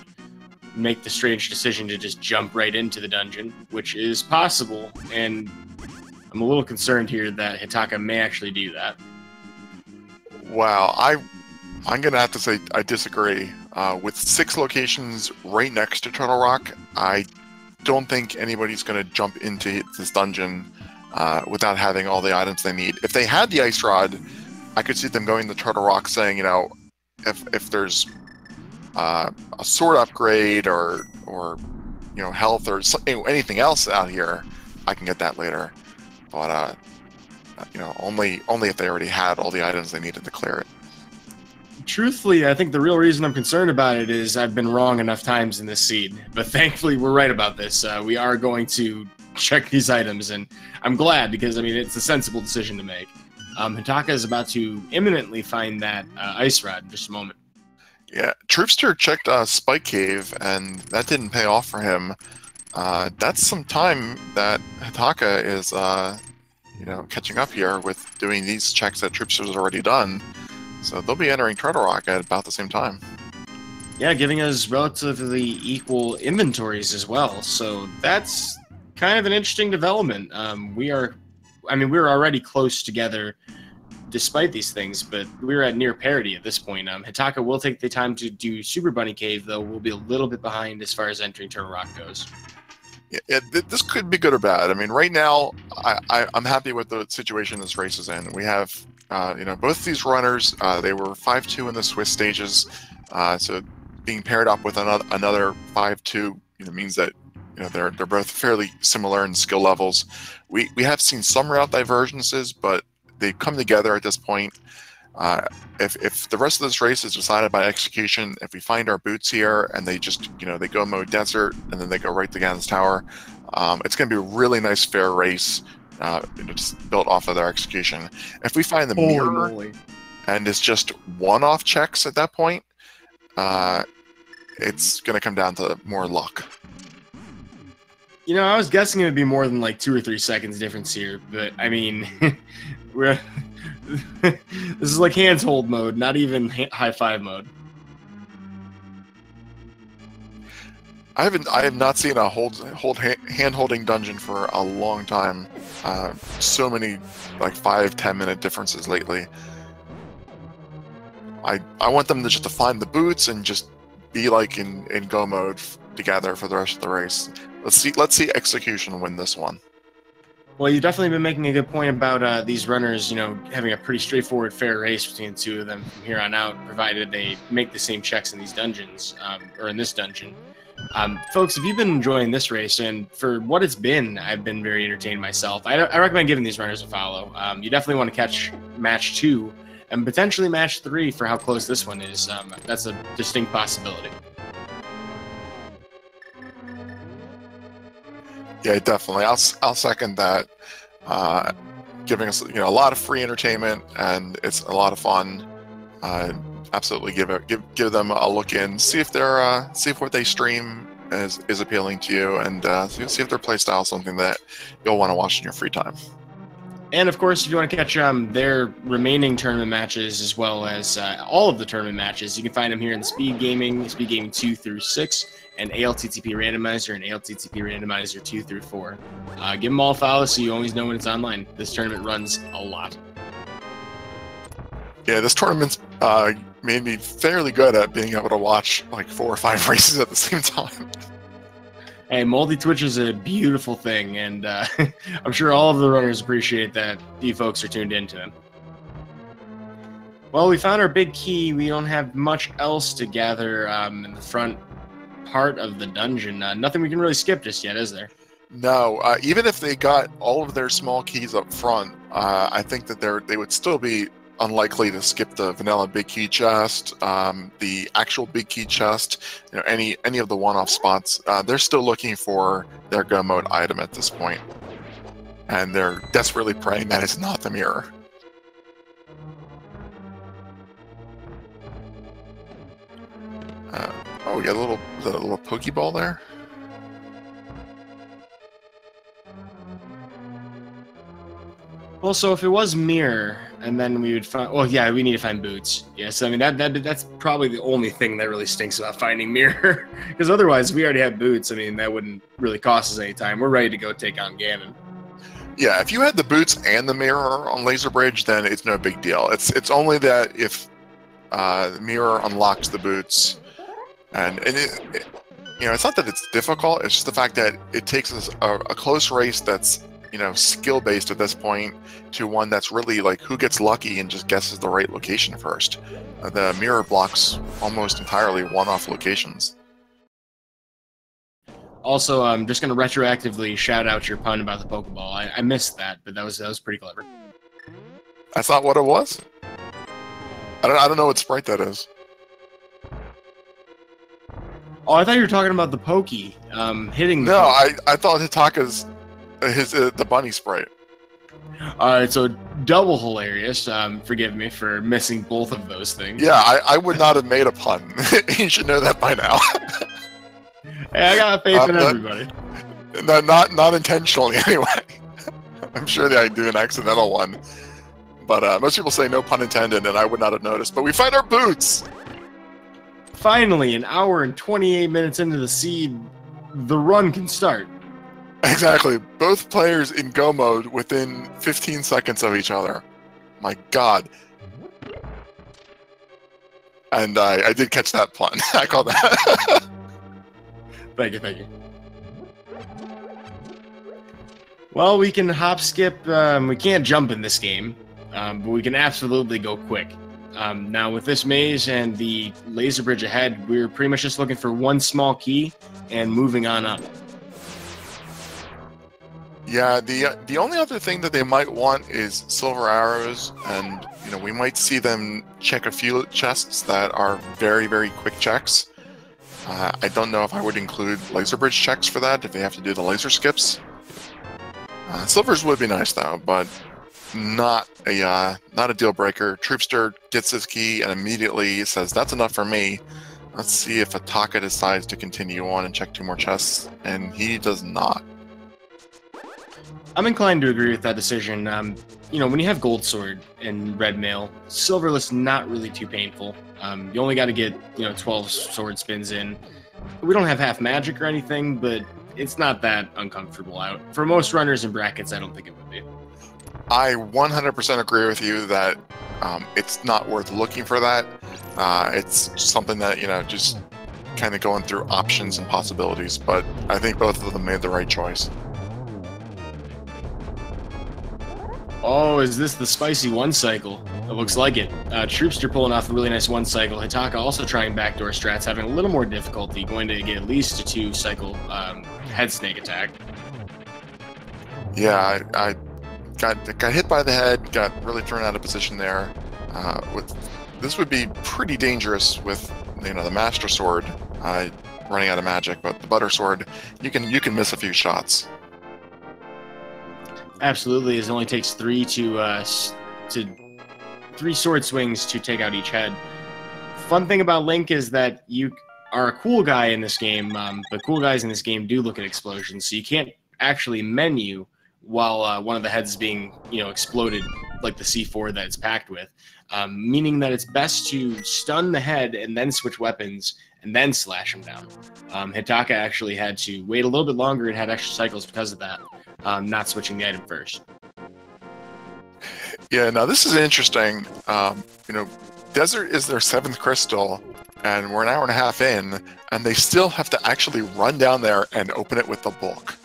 make the strange decision to just jump right into the dungeon, which is possible, and I'm a little concerned here that Hitaka may actually do that. Wow, I'm going to have to say I disagree. With 6 locations right next to Turtle Rock, I don't think anybody's going to jump into this dungeon without having all the items they need. If they had the Ice Rod, I could see them going to Turtle Rock saying, you know, if there's a sword upgrade or you know, health or something, anything else out here, I can get that later. But you know, only if they already had all the items they needed to clear it. Truthfully, I think the real reason I'm concerned about it is I've been wrong enough times in this seed, but thankfully we're right about this. We are going to check these items, and I'm glad, because, I mean, it's a sensible decision to make. Hitaka is about to imminently find that Ice Rod in just a moment. Yeah, Troupster checked Spike Cave, and that didn't pay off for him. That's some time that Hitaka is, you know, catching up here with doing these checks that Troupster's already done. So they'll be entering Turtle Rock at about the same time. Yeah, giving us relatively equal inventories as well. So that's kind of an interesting development. We're already close together despite these things, but we're at near parity at this point. Hitaka will take the time to do Super Bunny Cave, though we'll be a little bit behind as far as entering Turtle Rock goes. Yeah, this could be good or bad. I mean, right now, I'm happy with the situation this race is in. We have both these runners, they were 5-2 in the Swiss stages, so being paired up with another 5-2, means that they're both fairly similar in skill levels. We have seen some route divergences, but they've come together at this point. If the rest of this race is decided by execution, if we find our boots here and they just they go mode desert and then they go right to Ganon's Tower, it's going to be a really nice fair race, just built off of their execution. If we find the mirror and it's just one-off checks at that point, it's going to come down to more luck. I was guessing it would be more than like 2 or 3 seconds difference here, but I mean, this is like hands hold mode, not even high five mode. I have not seen a hand holding dungeon for a long time. So many like 5-10 minute differences lately. I want them to just to find the boots and just be like in go mode together for the rest of the race. Let's see execution win this one. Well, you've definitely been making a good point about these runners, having a pretty straightforward, fair race between the two of them from here on out, provided they make the same checks in these dungeons, or in this dungeon. Folks, if you've been enjoying this race, and for what it's been, I've been very entertained myself. I recommend giving these runners a follow. You definitely want to catch match 2 and potentially match 3 for how close this one is. That's a distinct possibility. Yeah, definitely. I'll second that. Giving us a lot of free entertainment, and it's a lot of fun. Absolutely give them a look in, see if what they stream is appealing to you, and see if their playstyle is something that you'll want to watch in your free time. And of course, if you want to catch their remaining tournament matches as well as all of the tournament matches, you can find them here in Speed Gaming 2 through 6, and ALTTP Randomizer and ALTTP Randomizer 2 through 4. Give them all a follow so you always know when it's online. This tournament runs a lot. Yeah, this tournament's made me fairly good at being able to watch like 4 or 5 races at the same time. Hey, multi-Twitch is a beautiful thing, and I'm sure all of the runners appreciate that you folks are tuned into them. Well, we found our big key. We don't have much else to gather in the front part of the dungeon. Nothing we can really skip just yet, is there? No, even if they got all of their small keys up front, I think that they would still be unlikely to skip the vanilla big key chest, the actual big key chest, any of the one-off spots. They're still looking for their go mode item at this point, and they're desperately praying that it's not the mirror. Oh, we got a little Pokeball there. Well, so if it was mirror, and then we would find... Well, yeah, we need to find boots. Yes, I mean, that's probably the only thing that really stinks about finding mirror. Because otherwise, we already have boots. I mean, that wouldn't really cost us any time. We're ready to go take on Ganon. Yeah, if you had the boots and the mirror on Laser Bridge, then it's no big deal. It's only that if the mirror unlocks the boots, and it's not that it's difficult. It's just the fact that it takes us a close race that's skill-based at this point to one that's really like who gets lucky and just guesses the right location first. The mirror blocks almost entirely one-off locations. Also, I'm just going to retroactively shout out your pun about the Pokeball. I missed that, but that was pretty clever. That's not what it was? I don't know what sprite that is. Oh, I thought you were talking about the Pokey hitting the No, Pokey. I thought Hitaka's the bunny sprite. Alright, so double hilarious. Forgive me for missing both of those things. Yeah, I would not have made a pun. You should know that by now. Hey, I got faith in everybody. No, not intentionally anyway. I'm sure that I do an accidental one. But most people say no pun intended, and I would not have noticed. But we find our boots! Finally, an hour and 28 minutes into the seed, the run can start. Exactly. Both players in go mode within 15 seconds of each other. My god. And I did catch that pun. I called that. Thank you. Well, we can hop skip. We can't jump in this game. but we can absolutely go quick. Now, with this maze and the laser bridge ahead, we're pretty much just looking for one small key and moving on up. Yeah, the only other thing that they might want is silver arrows, and we might see them check a few chests that are very, very quick checks. I don't know if I would include laser bridge checks for that if they have to do the laser skips. Silvers would be nice though, but not a deal breaker. Troupster gets his key and immediately says, "That's enough for me." Let's see if Hitaka decides to continue on and check 2 more chests, and he does not. I'm inclined to agree with that decision. When you have Gold Sword and Red Mail, Silverless not really too painful. You only got to get 12 sword spins in. We don't have half magic or anything, but it's not that uncomfortable out. For most runners in brackets, I don't think it would be. I 100% agree with you that it's not worth looking for that. It's something that just kind of going through options and possibilities. But I think both of them made the right choice. Oh, is this the spicy one cycle? It looks like it. Troupster pulling off a really nice one cycle. Hitaka also trying backdoor strats, having a little more difficulty, going to get at least a 2 cycle head snake attack. Yeah, I got hit by the head, got really thrown out of position there. This would be pretty dangerous with the Master Sword running out of magic, but the Butter Sword, you can miss a few shots. Absolutely, it only takes 3 3 sword swings to take out each head. Fun thing about Link is that you are a cool guy in this game, but cool guys in this game do look at explosions, so you can't actually menu while one of the heads is being exploded, like the C4 that it's packed with, meaning that it's best to stun the head and then switch weapons and then slash him down. Hitaka actually had to wait a little bit longer and had extra cycles because of that. Not switching the item first. Yeah, now this is interesting. Desert is their 7th crystal, and we're an hour and a half in, and they still have to actually run down there and open it with the book.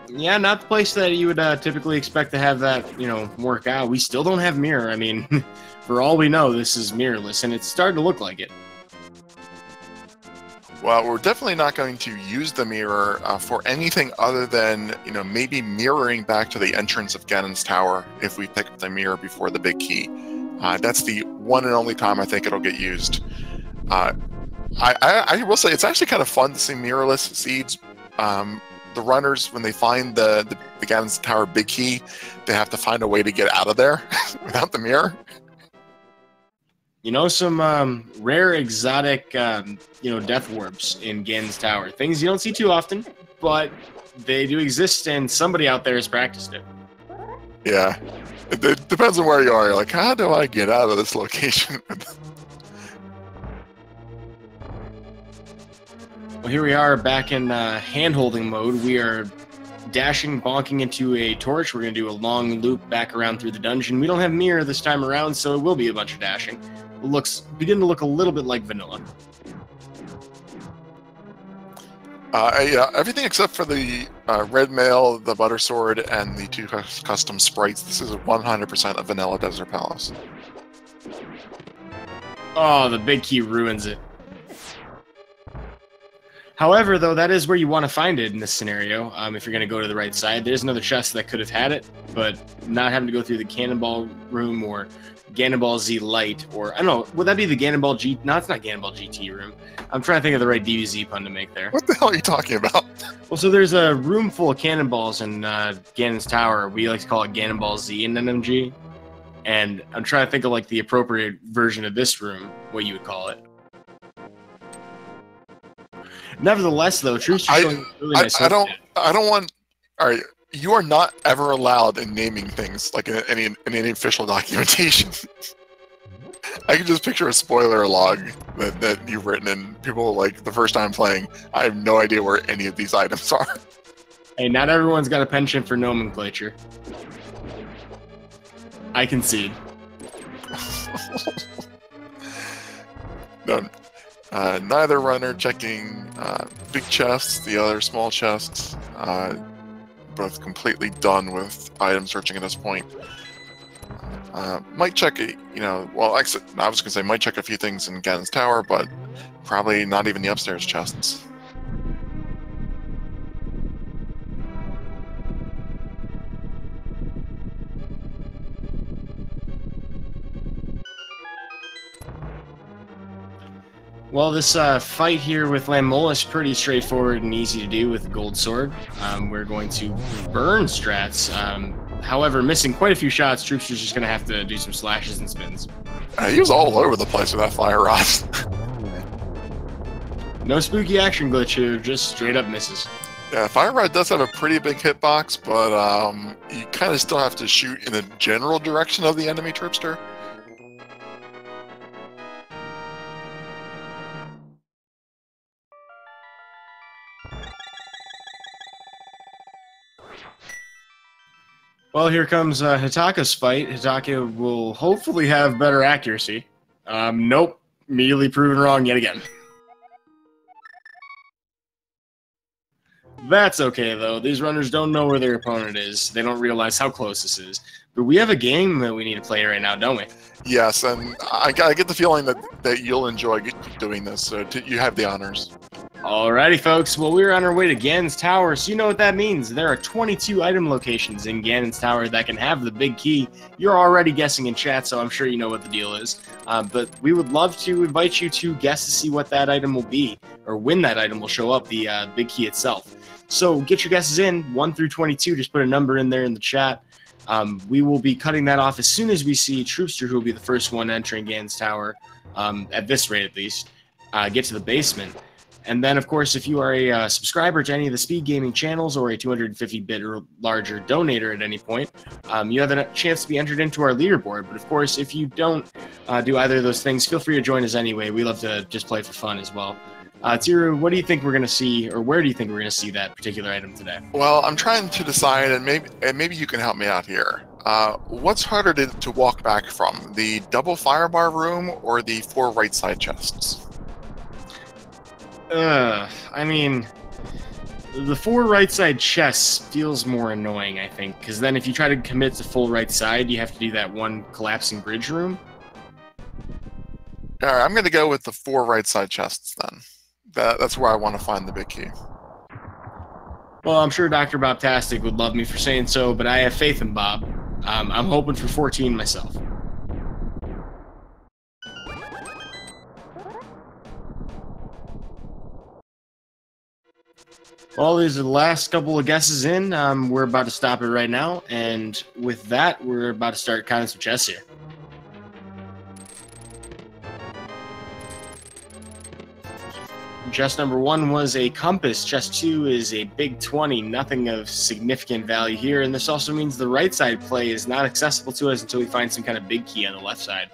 Yeah, not the place that you would typically expect to have that, work out. We still don't have mirror. I mean, for all we know, this is mirrorless, and it's starting to look like it. Well, we're definitely not going to use the mirror for anything other than, maybe mirroring back to the entrance of Ganon's Tower if we pick up the mirror before the big key. That's the one and only time I think it'll get used. I will say it's actually kind of fun to see mirrorless seeds. The runners, when they find the Ganon's Tower big key, they have to find a way to get out of there without the mirror. Some rare exotic, death warps in Ganon's Tower. Things you don't see too often, but they do exist, and somebody out there has practiced it. Yeah. It depends on where you are. You're like, how do I get out of this location? Well, here we are back in hand-holding mode. We are dashing, bonking into a torch. We're going to do a long loop back around through the dungeon. We don't have mirror this time around, so it will be a bunch of dashing. Begin to look a little bit like vanilla. Yeah, everything except for the red mail, the butter sword, and the 2 custom sprites. This is 100% a vanilla Desert Palace. Oh, the big key ruins it. However, though, that is where you want to find it in this scenario. If you're going to go to the right side, there's another chest that could have had it, but not having to go through the Cannonball room or Cannonball Z Lite, or I don't know, would that be the Cannonball G? No, it's not Cannonball GT room. I'm trying to think of the right DBZ pun to make there. What the hell are you talking about? Well, so there's a room full of cannonballs in Ganon's Tower. We like to call it Cannonball Z in NMG, and I'm trying to think of like the appropriate version of this room, what you would call it. Nevertheless, though, Troupster's showing really nice. I don't want. All right, you are not ever allowed in naming things like in any official documentation. I can just picture a spoiler log that you've written, and people like the first time playing, I have no idea where any of these items are. Hey, not everyone's got a penchant for nomenclature. I concede. No. Neither runner checking big chests, the other small chests. both completely done with item searching at this point. Might check, well, actually, I was going to say might check a few things in Ganon's Tower, but probably not even the upstairs chests. Well, this fight here with Lamola is pretty straightforward and easy to do with the gold sword. We're going to burn strats. However, missing quite a few shots, Troupster's just going to have to do some slashes and spins. He was all over the place with that fire rod. No spooky action glitch here, just straight up misses. Yeah, fire rod does have a pretty big hitbox, but you kind of still have to shoot in the general direction of the enemy Troupster. Well, here comes Hitaka's fight. Hitaka will hopefully have better accuracy. Nope. Immediately proven wrong yet again. That's okay, though. These runners don't know where their opponent is. They don't realize how close this is. But we have a game that we need to play right now, don't we? Yes, and I get the feeling that you'll enjoy doing this, so you have the honors. Alrighty, folks. Well, we're on our way to Ganon's Tower, so you know what that means. There are 22 item locations in Ganon's Tower that can have the big key. You're already guessing in chat, so I'm sure you know what the deal is. But we would love to invite you to guess to see what that item will be, or when that item will show up, the big key itself. So get your guesses in, 1 through 22. Just put a number in there in the chat. We will be cutting that off as soon as we see Troupster, who will be the first one entering Ganon's Tower, at this rate at least, get to the basement. And then, of course, if you are a subscriber to any of the Speed Gaming channels or a 250-bit or larger donator at any point, you have a chance to be entered into our leaderboard. But, of course, if you don't do either of those things, feel free to join us anyway. We love to just play for fun as well. Tiru, what do you think we're going to see, or where do you think we're going to see that particular item today? Well, I'm trying to decide, and maybe you can help me out here. What's harder to walk back from, the double firebar room or the 4 right side chests? I mean, the 4 right side chests feels more annoying, I think, because then if you try to commit to full right side, you have to do that one collapsing bridge room. All right, I'm going to go with the 4 right side chests then. That's where I want to find the big key. Well, I'm sure Dr. Bobtastic would love me for saying so, but I have faith in Bob. I'm hoping for 14 myself. Well, these are the last couple of guesses in. We're about to stop it right now, and with that, we're about to start counting some chests here. Chest number 1 was a compass. Chest 2 is a big 20. Nothing of significant value here, and this also means the right side play is not accessible to us until we find some kind of big key on the left side.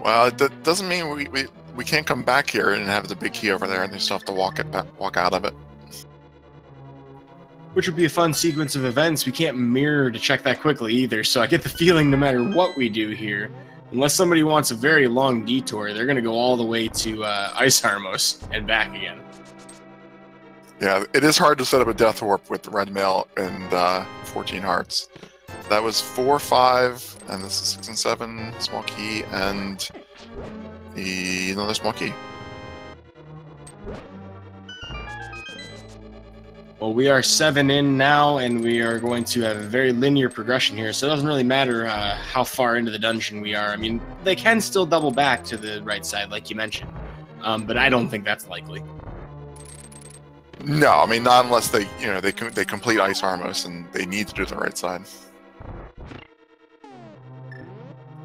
Well, that doesn't mean we can't come back here and have the big key over there, and they still have to walk out of it. Which would be a fun sequence of events. We can't mirror to check that quickly either, so I get the feeling no matter what we do here, unless somebody wants a very long detour, they're going to go all the way to Ice Harmos and back again. Yeah, it is hard to set up a death warp with the red mail and 14 hearts. That was 4, 5, and this is 6 and 7, small key, and another small key. Well, we are 7 in now, and we are going to have a very linear progression here, so it doesn't really matter how far into the dungeon we are. I mean, they can still double back to the right side, like you mentioned, but I don't think that's likely. No, I mean, not unless they complete Ice Harmos and they need to do the right side.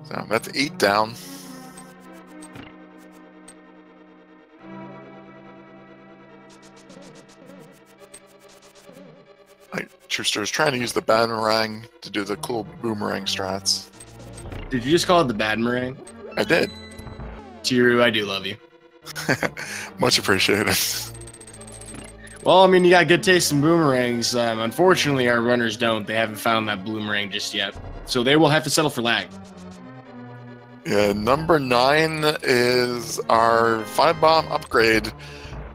So that's 8 down. Troupster is trying to use the boomerang to do the cool boomerang strats. Did you just call it the boomerang? I did. Tiru, I do love you. Much appreciated. Well, I mean, you got good taste in boomerangs. Unfortunately, our runners don't. They haven't found that boomerang just yet. So they will have to settle for lag. Yeah, number 9 is our 5-bomb upgrade.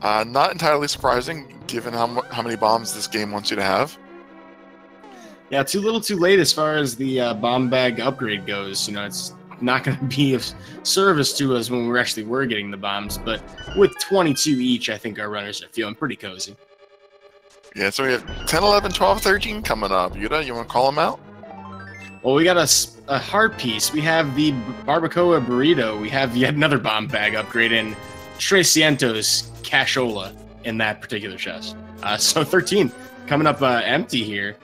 Not entirely surprising. given how many bombs this game wants you to have. Yeah, too little too late as far as the bomb bag upgrade goes. You know, it's not going to be of service to us when we're getting the bombs, but with 22 each, I think our runners are feeling pretty cozy. Yeah, so we have 10, 11, 12, 13 coming up. Yuta, you want to call them out? Well, we got a heart piece. We have the barbacoa burrito. We have yet another bomb bag upgrade, and Treccientos cashola in that particular chest. So 13 coming up empty here.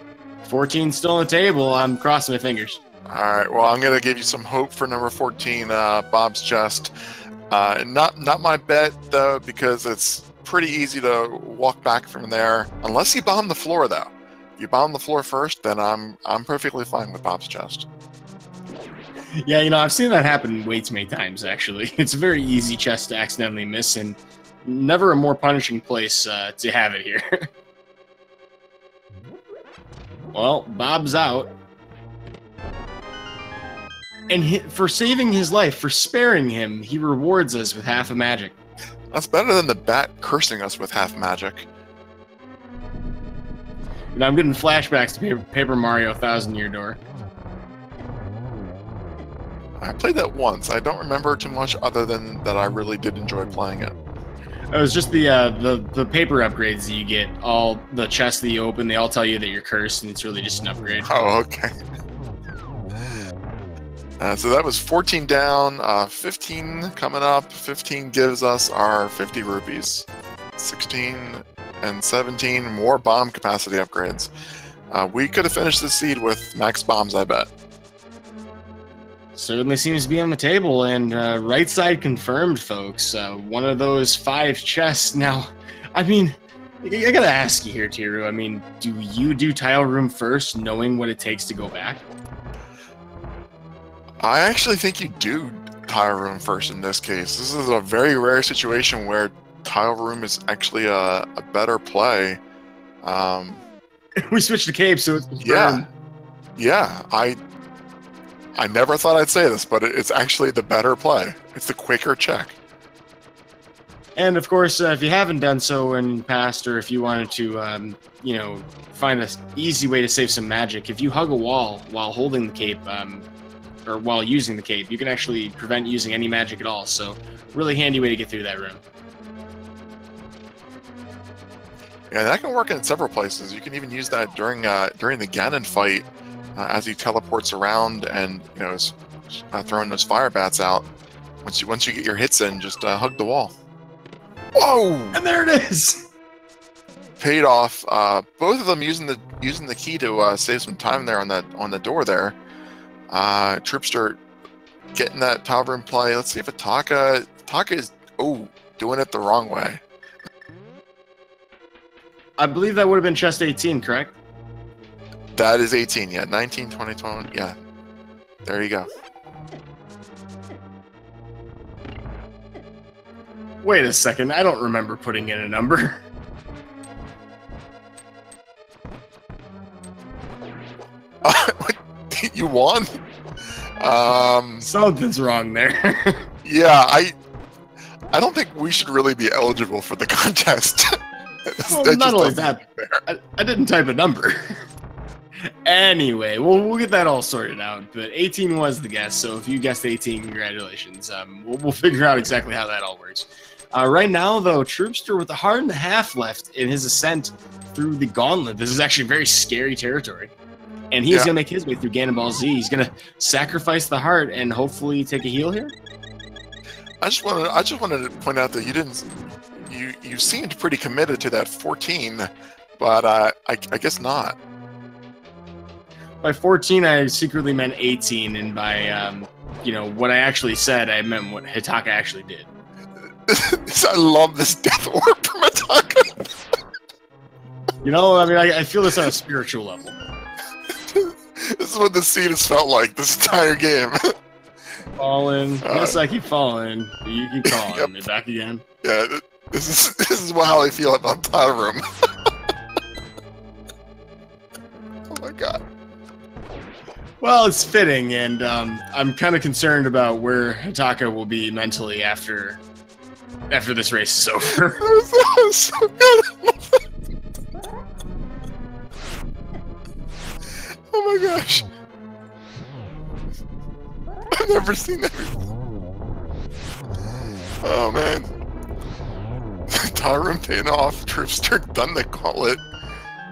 14 still on the table. I'm crossing my fingers. All right. Well, I'm gonna give you some hope for number 14, Bob's chest. Not my bet though, because it's pretty easy to walk back from there. Unless you bomb the floor, though. If you bomb the floor first, then I'm perfectly fine with Bob's chest. Yeah, you know, I've seen that happen way too many times. Actually, it's a very easy chest to accidentally miss, and never a more punishing place to have it here. Well, Bob's out. And for saving his life, for sparing him, he rewards us with half a magic. That's better than the bat cursing us with half magic. And I'm getting flashbacks to Paper Mario 1000-Year Door. I played that once. I don't remember too much other than that I really did enjoy playing it. It was just the paper upgrades that you get. All the chests that you open, they all tell you that you're cursed, and it's really just an upgrade. Oh, okay. So that was 14 down, 15 coming up. 15 gives us our 50 rupees. 16 and 17, more bomb capacity upgrades. We could have finished the seed with max bombs, I bet. Certainly seems to be on the table, and right side confirmed, folks. One of those 5 chests. Now, I mean, I gotta ask you here, Tiru. I mean, do you do tile room first, knowing what it takes to go back? I actually think you do tile room first in this case. This is a very rare situation where tile room is actually a better play. We switched to cape, so it's confirmed. Yeah. I never thought I'd say this, but it's actually the better play. It's the quicker check. And of course, if you haven't done so in the past, or if you wanted to, you know, find an easy way to save some magic, if you hug a wall while holding the cape, or while using the cape, you can actually prevent using any magic at all. So, really handy way to get through that room. Yeah, that can work in several places. You can even use that during the Ganon fight, as he teleports around and, you know, is throwing those fire bats out. Once you get your hits in, just hug the wall. Whoa! And there it is. Paid off. Both of them using the key to save some time there on the door there. Troupster getting that tile room play. Let's see if Hitaka is doing it the wrong way. I believe that would have been chest 18, correct? That is 18, yeah. 19, 20, 21, yeah. There you go. Wait a second, I don't remember putting in a number. You won? Something's wrong there. Yeah, I don't think we should really be eligible for the contest. Well, not only that, I didn't type a number. Anyway, we'll get that all sorted out. But 18 was the guess, so if you guessed 18, congratulations. We'll figure out exactly how that all works. Right now, though, Troupster with a heart and a half left in his ascent through the gauntlet. This is actually very scary territory. And he's going to make his way through Ganon Ball Z. He's going to sacrifice the heart and hopefully take a heal here. I just wanted to point out that you seemed pretty committed to that 14, but I guess not. By 14, I secretly meant 18, and by you know, what I actually said, I meant what Hitaka actually did. I love this death orb from Hitaka. You know, I mean, I feel this on a spiritual level. This is what the scene has felt like this entire game. Falling. Yes, I keep falling. But you keep calling me back again. Yeah, this is how I feel about tile room. Oh my god. Well, it's fitting, and I'm kind of concerned about where Hitaka will be mentally after this race is over. So good. my gosh. I've never seen that before. Oh man. Tyron paying off. Troupster done the gauntlet.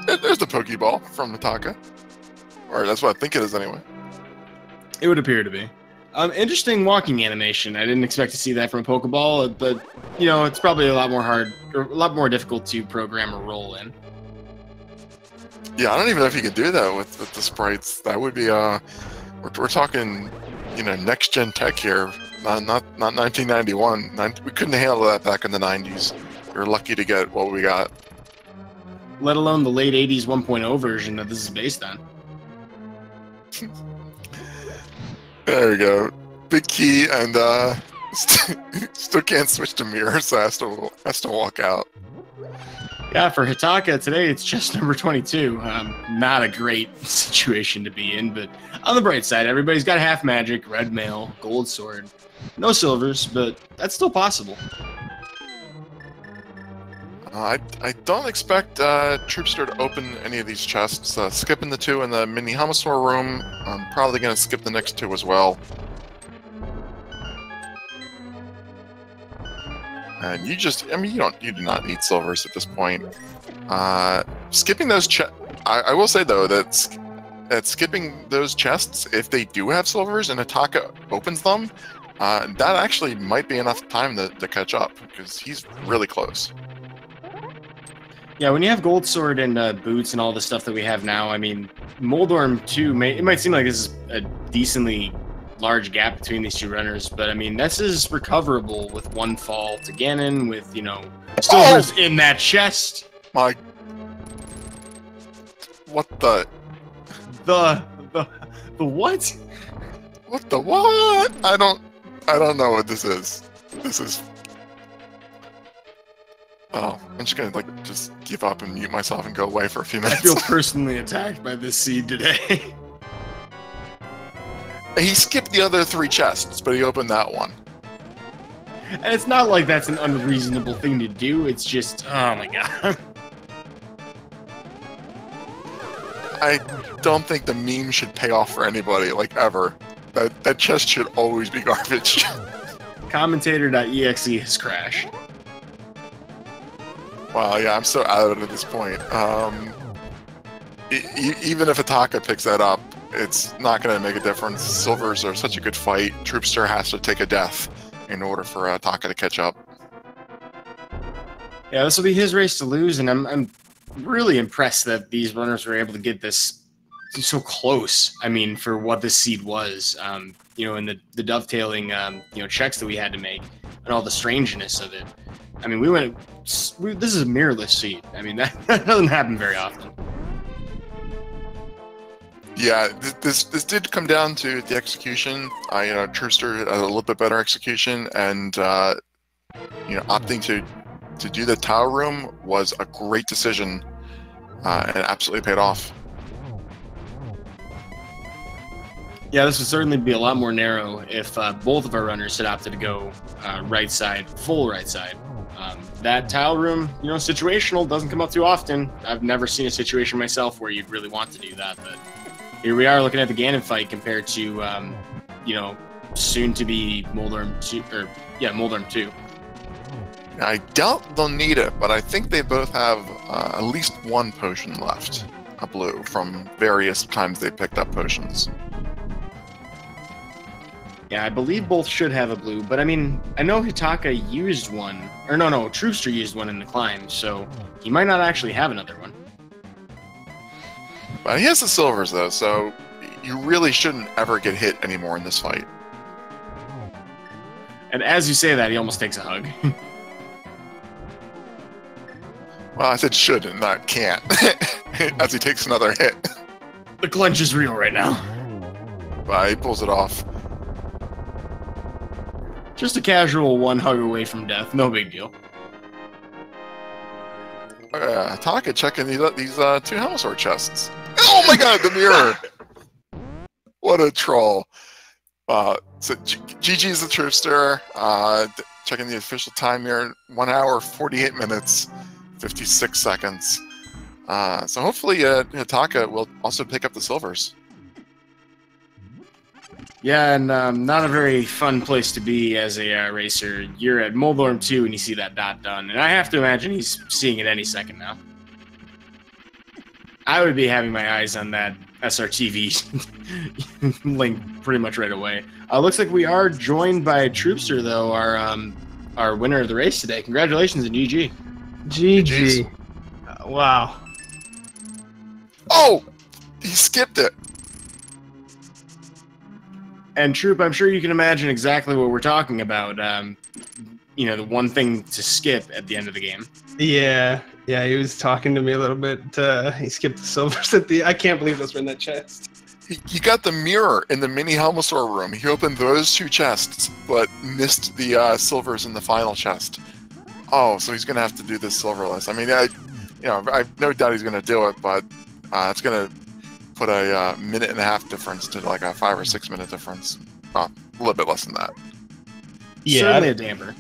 There's the Pokeball from Hitaka. Or that's what I think it is anyway. It would appear to be. Interesting walking animation. I didn't expect to see that from a Pokeball, but you know, it's probably a lot more hard, or a lot more difficult to program a roll in. Yeah, I don't even know if you could do that with the sprites. That would be we're talking, you know, next gen tech here. Not 1991. We couldn't handle that back in the 90s. We were lucky to get what we got. Let alone the late 80s 1.0 version that this is based on. There we go. Big key, and still can't switch to mirror, so has to walk out. Yeah, for Hitaka today, it's chest number 22. Not a great situation to be in, but on the bright side, everybody's got half magic, red mail, gold sword. No silvers, but that's still possible. I don't expect Troupster to open any of these chests. Skipping the 2 in the mini Hamasaur room. I'm probably going to skip the next 2 as well. And you just, I mean, you do not need silvers at this point. Skipping those chests, I will say though that skipping those chests, if they do have silvers and Hitaka opens them, that actually might be enough time to catch up, because he's really close. Yeah, when you have Gold Sword and boots and all the stuff that we have now, I mean, Moldorm 2, it might seem like this is a decently large gap between these two runners, but I mean, this is recoverable with one fall to Ganon, with, you know, silvers in that chest. My... What the... The what? What the what? I don't know what this is. This is... Oh, I'm just gonna just give up and mute myself and go away for a few minutes. I feel personally attacked by this seed today. He skipped the other 3 chests, but he opened that one. And it's not like that's an unreasonable thing to do, it's just, oh my god. I don't think the meme should pay off for anybody, like, ever. That chest should always be garbage. Commentator.exe has crashed. Wow, yeah, I'm so out of it at this point. Even if Hitaka picks that up, it's not going to make a difference. Silvers are such a good fight. Troupster has to take a death in order for Hitaka to catch up. Yeah, this will be his race to lose, and I'm really impressed that these runners were able to get this so close. I mean, for what this seed was, you know, and the dovetailing, you know, checks that we had to make, and all the strangeness of it. I mean, this is a mirrorless seed. I mean, that doesn't happen very often. Yeah, this did come down to the execution. You know, Troupster had a little bit better execution, and you know, opting to do the tower room was a great decision, and it absolutely paid off. Yeah, this would certainly be a lot more narrow if both of our runners had opted to go right side, full right side. That tile room, you know, situational doesn't come up too often. I've never seen a situation myself where you'd really want to do that, but here we are looking at the Ganon fight compared to, you know, soon to be Moldorm 2, or yeah, Moldorm 2. I doubt they'll need it, but I think they both have at least 1 potion left, a blue, from various times they picked up potions. Yeah, I believe both should have a blue, but I mean, I know Hitaka used one, or no, Troupster used one in the climb, so he might not actually have another one. But he has the silvers though, so you really shouldn't ever get hit anymore in this fight. And as you say that, he almost takes a hug. Well, I said should and not can't, as he takes another hit. The clench is real right now. But he pulls it off. Just a casual 1 hug away from death, no big deal. Hitaka checking these 2 Hamasaur chests. Oh my god, the mirror! What a troll. So GG's the Troupster. Checking the official time here, 1 hour, 48 minutes, 56 seconds. So hopefully Hitaka will also pick up the silvers. Yeah, and not a very fun place to be as a racer. You're at Moldorm 2 and you see that dot done, and I have to imagine he's seeing it any second now. I would be having my eyes on that SRTV link pretty much right away. Looks like we are joined by Troupster, though, our winner of the race today. Congratulations and GG. GG. Wow. Oh! He skipped it. And Troop, I'm sure you can imagine exactly what we're talking about. You know, the one thing to skip at the end of the game. Yeah, he was talking to me a little bit. He skipped the silvers at the... I can't believe those were in that chest. He got the mirror in the mini Helmosaur room. He opened those 2 chests, but missed the silvers in the final chest. Oh, so he's going to have to do this silverless. I mean, I have no doubt he's going to do it, but it's going to put a minute and a half difference to like a 5 or 6 minute difference. A little bit less than that. Yeah, certainly a damper.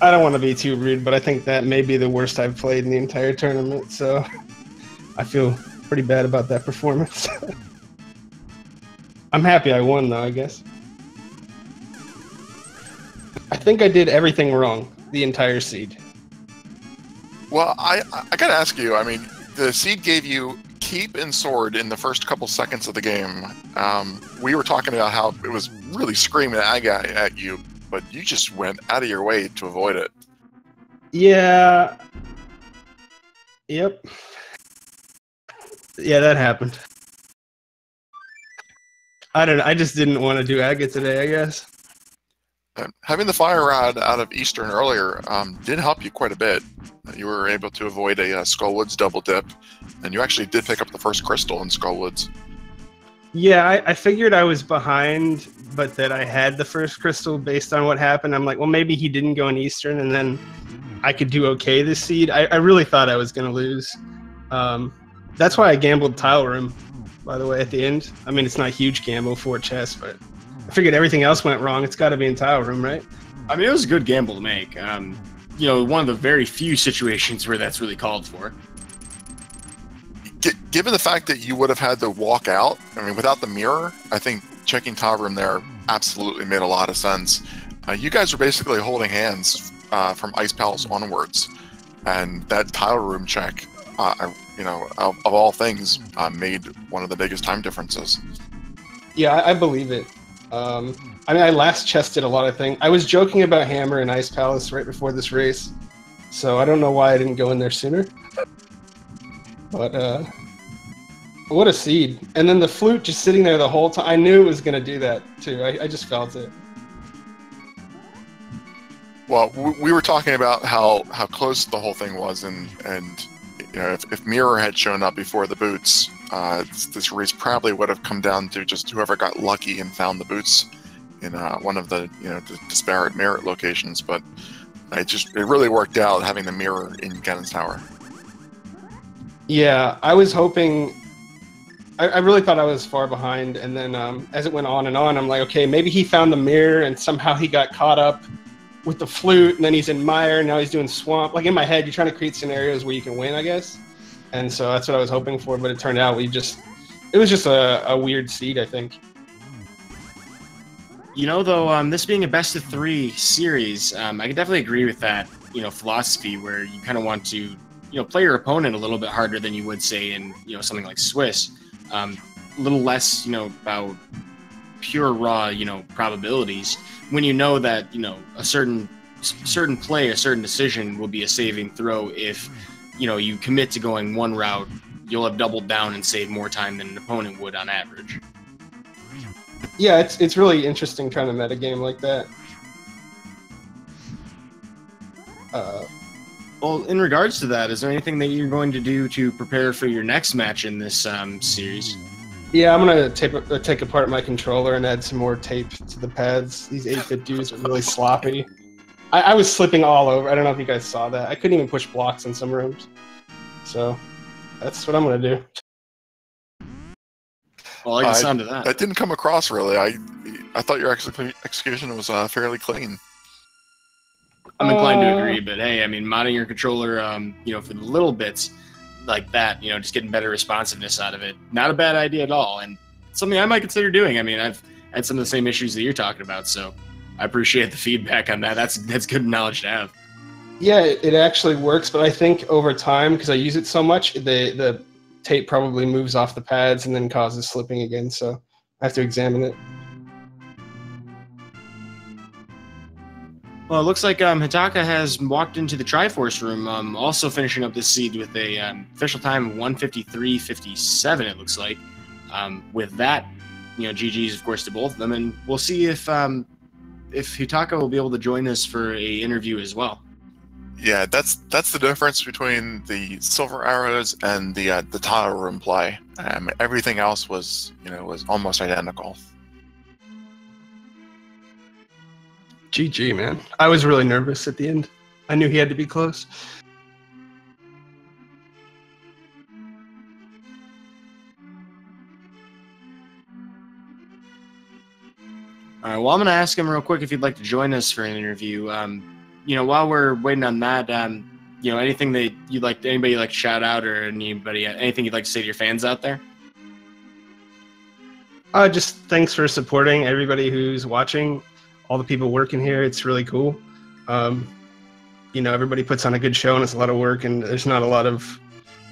I don't want to be too rude, but I think that may be the worst I've played in the entire tournament, so I feel pretty bad about that performance. I'm happy I won, though, I guess. I think I did everything wrong, the entire seed. Well, I gotta ask you, I mean, the seed gave you keep and sword in the first couple seconds of the game. We were talking about how it was really screaming at you, but you just went out of your way to avoid it. Yeah. Yep. Yeah, that happened. I don't know. I just didn't want to do agate today, I guess. Having the fire rod out of Eastern earlier did help you quite a bit. You were able to avoid a Skullwoods double dip, and you actually did pick up the first crystal in Skullwoods. Yeah, I figured I was behind, but that I had the first crystal based on what happened. I'm like, well, maybe he didn't go in Eastern, and then I could do okay this seed. I really thought I was going to lose. That's why I gambled Tile Room, by the way, at the end. I mean, it's not a huge gamble, 4 chests, but I figured everything else went wrong. It's got to be in Tile Room, right? I mean, it was a good gamble to make. You know, one of the very few situations where that's really called for. Given the fact that you would have had to walk out, I mean, without the mirror, I think checking Tile Room there absolutely made a lot of sense. You guys were basically holding hands from Ice Palace onwards, and that Tile Room check, you know, of all things, made one of the biggest time differences. Yeah, I believe it. I mean, I last chested a lot of things. I was joking about Hammer and Ice Palace right before this race, so I don't know why I didn't go in there sooner. But what a seed! And then the flute just sitting there the whole time. I knew it was going to do that too. I just felt it. Well, we were talking about how close the whole thing was, and you know, if Mirror had shown up before the boots, this race probably would have come down to just whoever got lucky and found the boots in one of the, you know, the disparate merit locations. But it really worked out having the mirror in Cannon's Tower. Yeah, I was hoping. I really thought I was far behind, and then as it went on and on, I'm like, okay, maybe he found the mirror and somehow he got caught up with the flute, and then he's in Mire, and now he's doing Swamp. Like, in my head, you're trying to create scenarios where you can win, I guess. And so that's what I was hoping for, but it turned out it was just a weird seed, I think. You know, though, this being a best-of-3 series, I can definitely agree with that, you know, philosophy where you kind of want to, you know, play your opponent a little bit harder than you would, say, in, you know, something like Swiss. A little less, you know, about pure raw, you know, probabilities, when you know that, you know, a certain play, a certain decision will be a saving throw. If, you know, you commit to going one route, you'll have doubled down and saved more time than an opponent would on average. Yeah, it's really interesting trying to metagame like that. Well, in regards to that, is there anything that you're going to do to prepare for your next match in this series? Yeah, I'm going to take apart my controller and add some more tape to the pads. These 8-bit dudes are really sloppy. I was slipping all over. I don't know if you guys saw that. I couldn't even push blocks in some rooms. So that's what I'm going to do. Well, I like the sound of that. That didn't come across really. I thought your execution was fairly clean. I'm inclined to agree, but hey, I mean, modding your controller, you know, for the little bits like that, you know, just getting better responsiveness out of it, not a bad idea at all, and something I might consider doing. I mean, I've had some of the same issues that you're talking about. So I appreciate the feedback on that. That's good knowledge to have. Yeah, it actually works, but I think over time, because I use it so much, the tape probably moves off the pads and then causes slipping again. So I have to examine it. Well, it looks like Hitaka has walked into the Triforce room, also finishing up this seed with a official time of 1:53:57. It looks like. With that, GG's of course to both of them, and we'll see if Hitaka will be able to join us for a interview as well. Yeah, that's the difference between the Silver Arrows and the tile room play. Everything else was almost identical. GG, man. I was really nervous at the end. I knew he had to be close. All right, well, I'm going to ask him real quick if he'd like to join us for an interview. While we're waiting on that, anything that anybody you'd like to shout out, or anything you'd like to say to your fans out there? Just thanks for supporting everybody who's watching, all the people working here. It's really cool. Everybody puts on a good show, and it's a lot of work, and there's not a lot of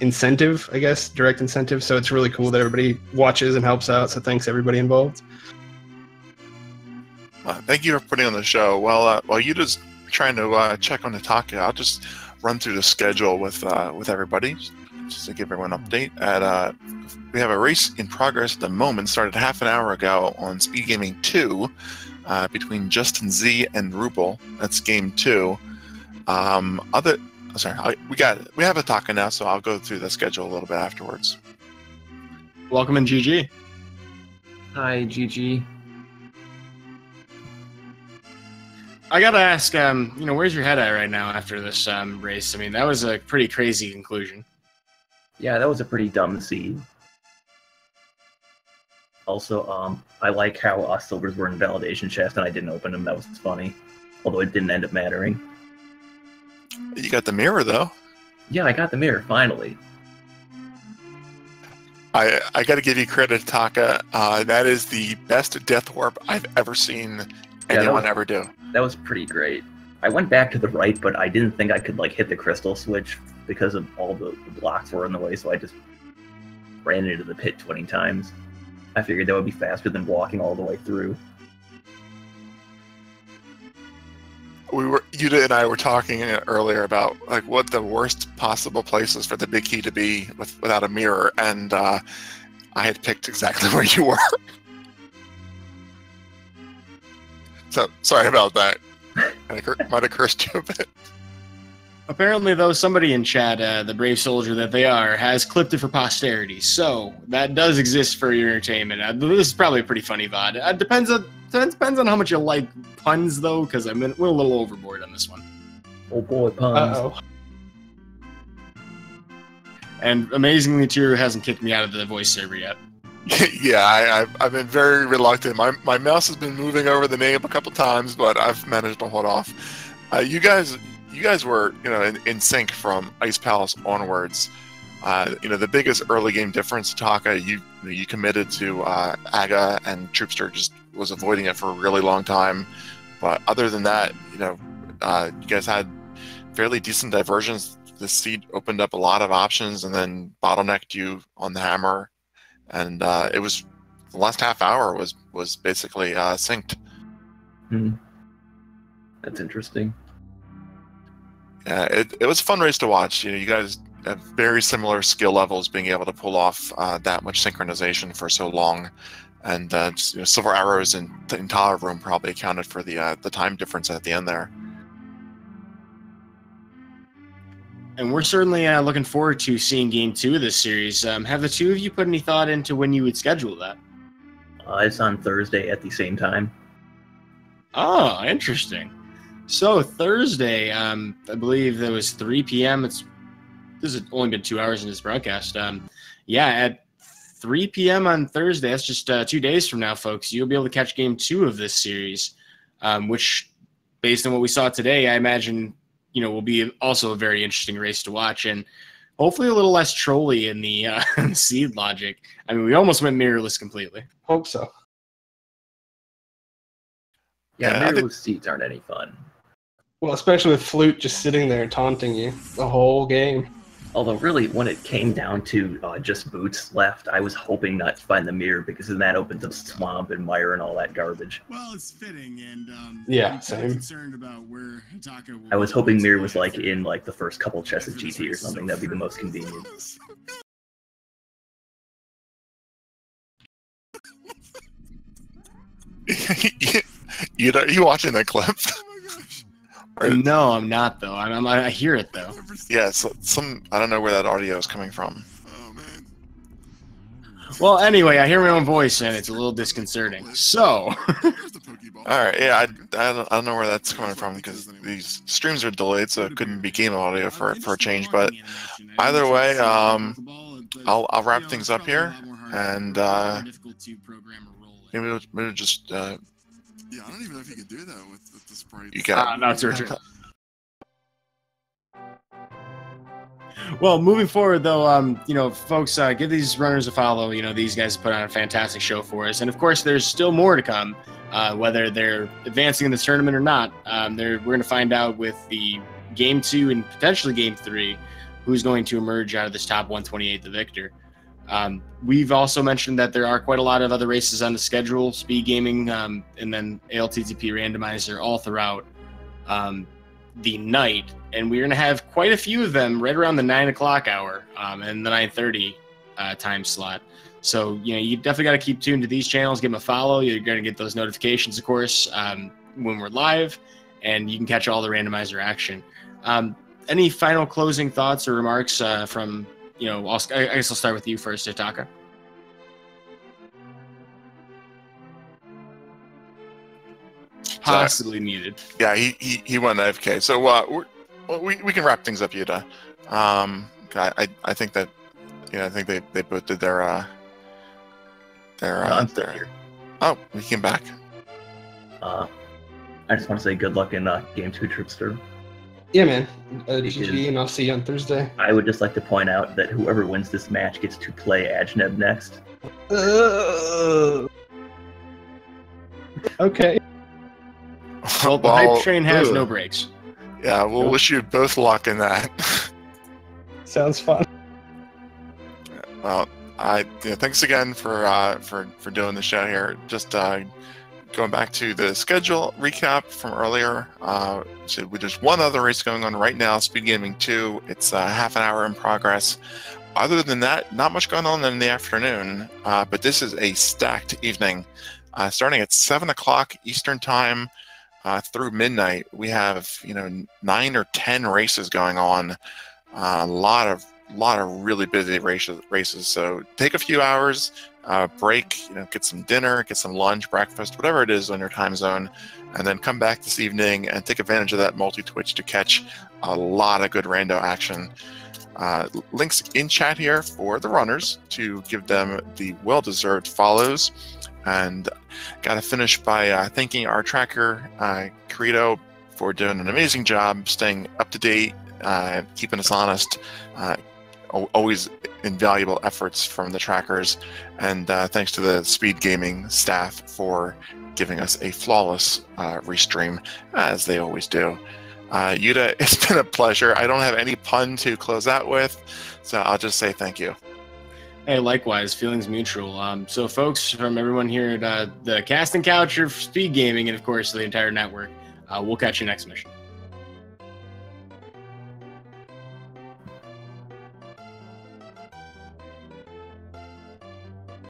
incentive, I guess, direct incentive. So it's really cool that everybody watches and helps out. So thanks everybody involved. Thank you for putting on the show. While you just trying to check on Hitaka, I'll just run through the schedule with everybody, just to give everyone an update. We have a race in progress at the moment, started half an hour ago on Speed Gaming 2 between Justin Z and Rupel. That's game 2. We have Hitaka now, so I'll go through the schedule a little bit afterwards. Welcome in, GG. Hi, GG. I gotta ask, where's your head at right now after this race? I mean, that was a pretty crazy conclusion. Yeah, that was a pretty dumb seed. Also, I like how silvers were in validation shaft and I didn't open them. That was funny, although it didn't end up mattering. You got the mirror, though. Yeah, I got the mirror, finally. I got to give you credit, Taka. That is the best death warp I've ever seen anyone ever do. That was pretty great. I went back to the right, but I didn't think I could hit the crystal switch because of all the blocks were in the way, so I just ran into the pit 20 times. I figured that would be faster than walking all the way through. Yuta and I were talking earlier about what the worst possible places for the big key to be without a mirror, and I had picked exactly where you were. So, sorry about that. Might have cursed you a bit. Apparently, though, somebody in chat, the brave soldier that they are, has clipped it for posterity. So, that does exist for your entertainment. This is probably a pretty funny VOD. It depends on how much you like puns, though, because we're a little overboard on this one. Oh boy, puns. Uh-oh. And amazingly, Tiru hasn't kicked me out of the voice server yet. Yeah, I've been very reluctant. My mouse has been moving over the name a couple times, but I've managed to hold off. You guys were in sync from Ice Palace onwards. The biggest early game difference, Taka, you committed to Aga, and Troupster just was avoiding it for a really long time. But other than that, you guys had fairly decent diversions. The seed opened up a lot of options and then bottlenecked you on the hammer. And it was the last half hour was basically synced. That's interesting. Yeah, it was a fun race to watch. You guys have very similar skill levels, being able to pull off that much synchronization for so long. And Silver Arrows and the entire room probably accounted for the time difference at the end there. And we're certainly looking forward to seeing Game 2 of this series. Have the two of you put any thought into when you would schedule that? It's on Thursday at the same time. Oh, interesting. So Thursday, I believe there was 3 p.m. This has only been 2 hours in this broadcast. At 3 p.m. on Thursday, that's just 2 days from now, folks, you'll be able to catch Game 2 of this series, which, based on what we saw today, I imagine will be also a very interesting race to watch, and hopefully a little less trolly in the seed logic. I mean, we almost went mirrorless completely. Hope so. Yeah, mirrorless seats aren't any fun. Well, especially with Flute just sitting there taunting you the whole game. Although, really, when it came down to just boots left, I was hoping not to find the mirror because then that opens up swamp and mire and all that garbage. Well, it's fitting, and yeah, I'm same. concerned about where Hitaka will I was hoping mirror was like in like the first couple chests of GT or something. That'd be the most convenient. You watching that clip? No, I'm not though. I hear it though. Yeah, so I don't know where that audio is coming from. Oh man. Well, anyway, I hear my own voice and it's a little disconcerting. So, all right, yeah, I don't know where that's coming from because these streams are delayed, so it couldn't be game audio for a change. But either way, I'll wrap things up here, and maybe we'll just. Yeah, I don't even know if you can do that with the sprite. You got no, it's your turn. Well, moving forward, though, folks, give these runners a follow. These guys put on a fantastic show for us, and of course, there's still more to come. Whether they're advancing in this tournament or not, we're going to find out with the Game 2 and potentially Game 3 who's going to emerge out of this top 128, the victor. We've also mentioned that there are quite a lot of other races on the schedule, speed gaming, and then ALTTP randomizer all throughout the night. And we're going to have quite a few of them right around the 9 o'clock hour and the 9:30 time slot. So, you definitely got to keep tuned to these channels, give them a follow. You're going to get those notifications, of course, when we're live, and you can catch all the randomizer action. Any final closing thoughts or remarks from I guess I'll start with you first, Hitaka. Possibly muted. Yeah, he went AFK. So we can wrap things up, Yuta. I think that I think they both did their oh, he came back. I just want to say good luck in Game 2 Troupster. Yeah, man. GG, and I'll see you on Thursday. I would just like to point out that whoever wins this match gets to play Ajneb next. Okay. Well, the hype train has no brakes. Yeah, we'll wish you both luck in that. Sounds fun. Well, thanks again for doing the show here. Just going back to the schedule recap from earlier, so there's one other race going on right now, Speed Gaming 2. It's half an hour in progress. Other than that, not much going on in the afternoon, but this is a stacked evening. Starting at 7 o'clock Eastern Time through midnight, we have 9 or 10 races going on. A lot of really busy races. So take a few hours, break, get some dinner, get some lunch, breakfast, whatever it is on your time zone, and then come back this evening and take advantage of that multi-twitch to catch a lot of good rando action. Links in chat here for the runners to give them the well-deserved follows. And got to finish by thanking our tracker, Credo, for doing an amazing job staying up to date, keeping us honest. Always invaluable efforts from the trackers, and thanks to the Speed Gaming staff for giving us a flawless restream, as they always do. Yuta, it's been a pleasure. I don't have any pun to close out with, so I'll just say thank you. Hey, likewise, feelings mutual. So folks, from everyone here at the Casting Couch of Speed Gaming, and of course the entire network, we'll catch you next mission.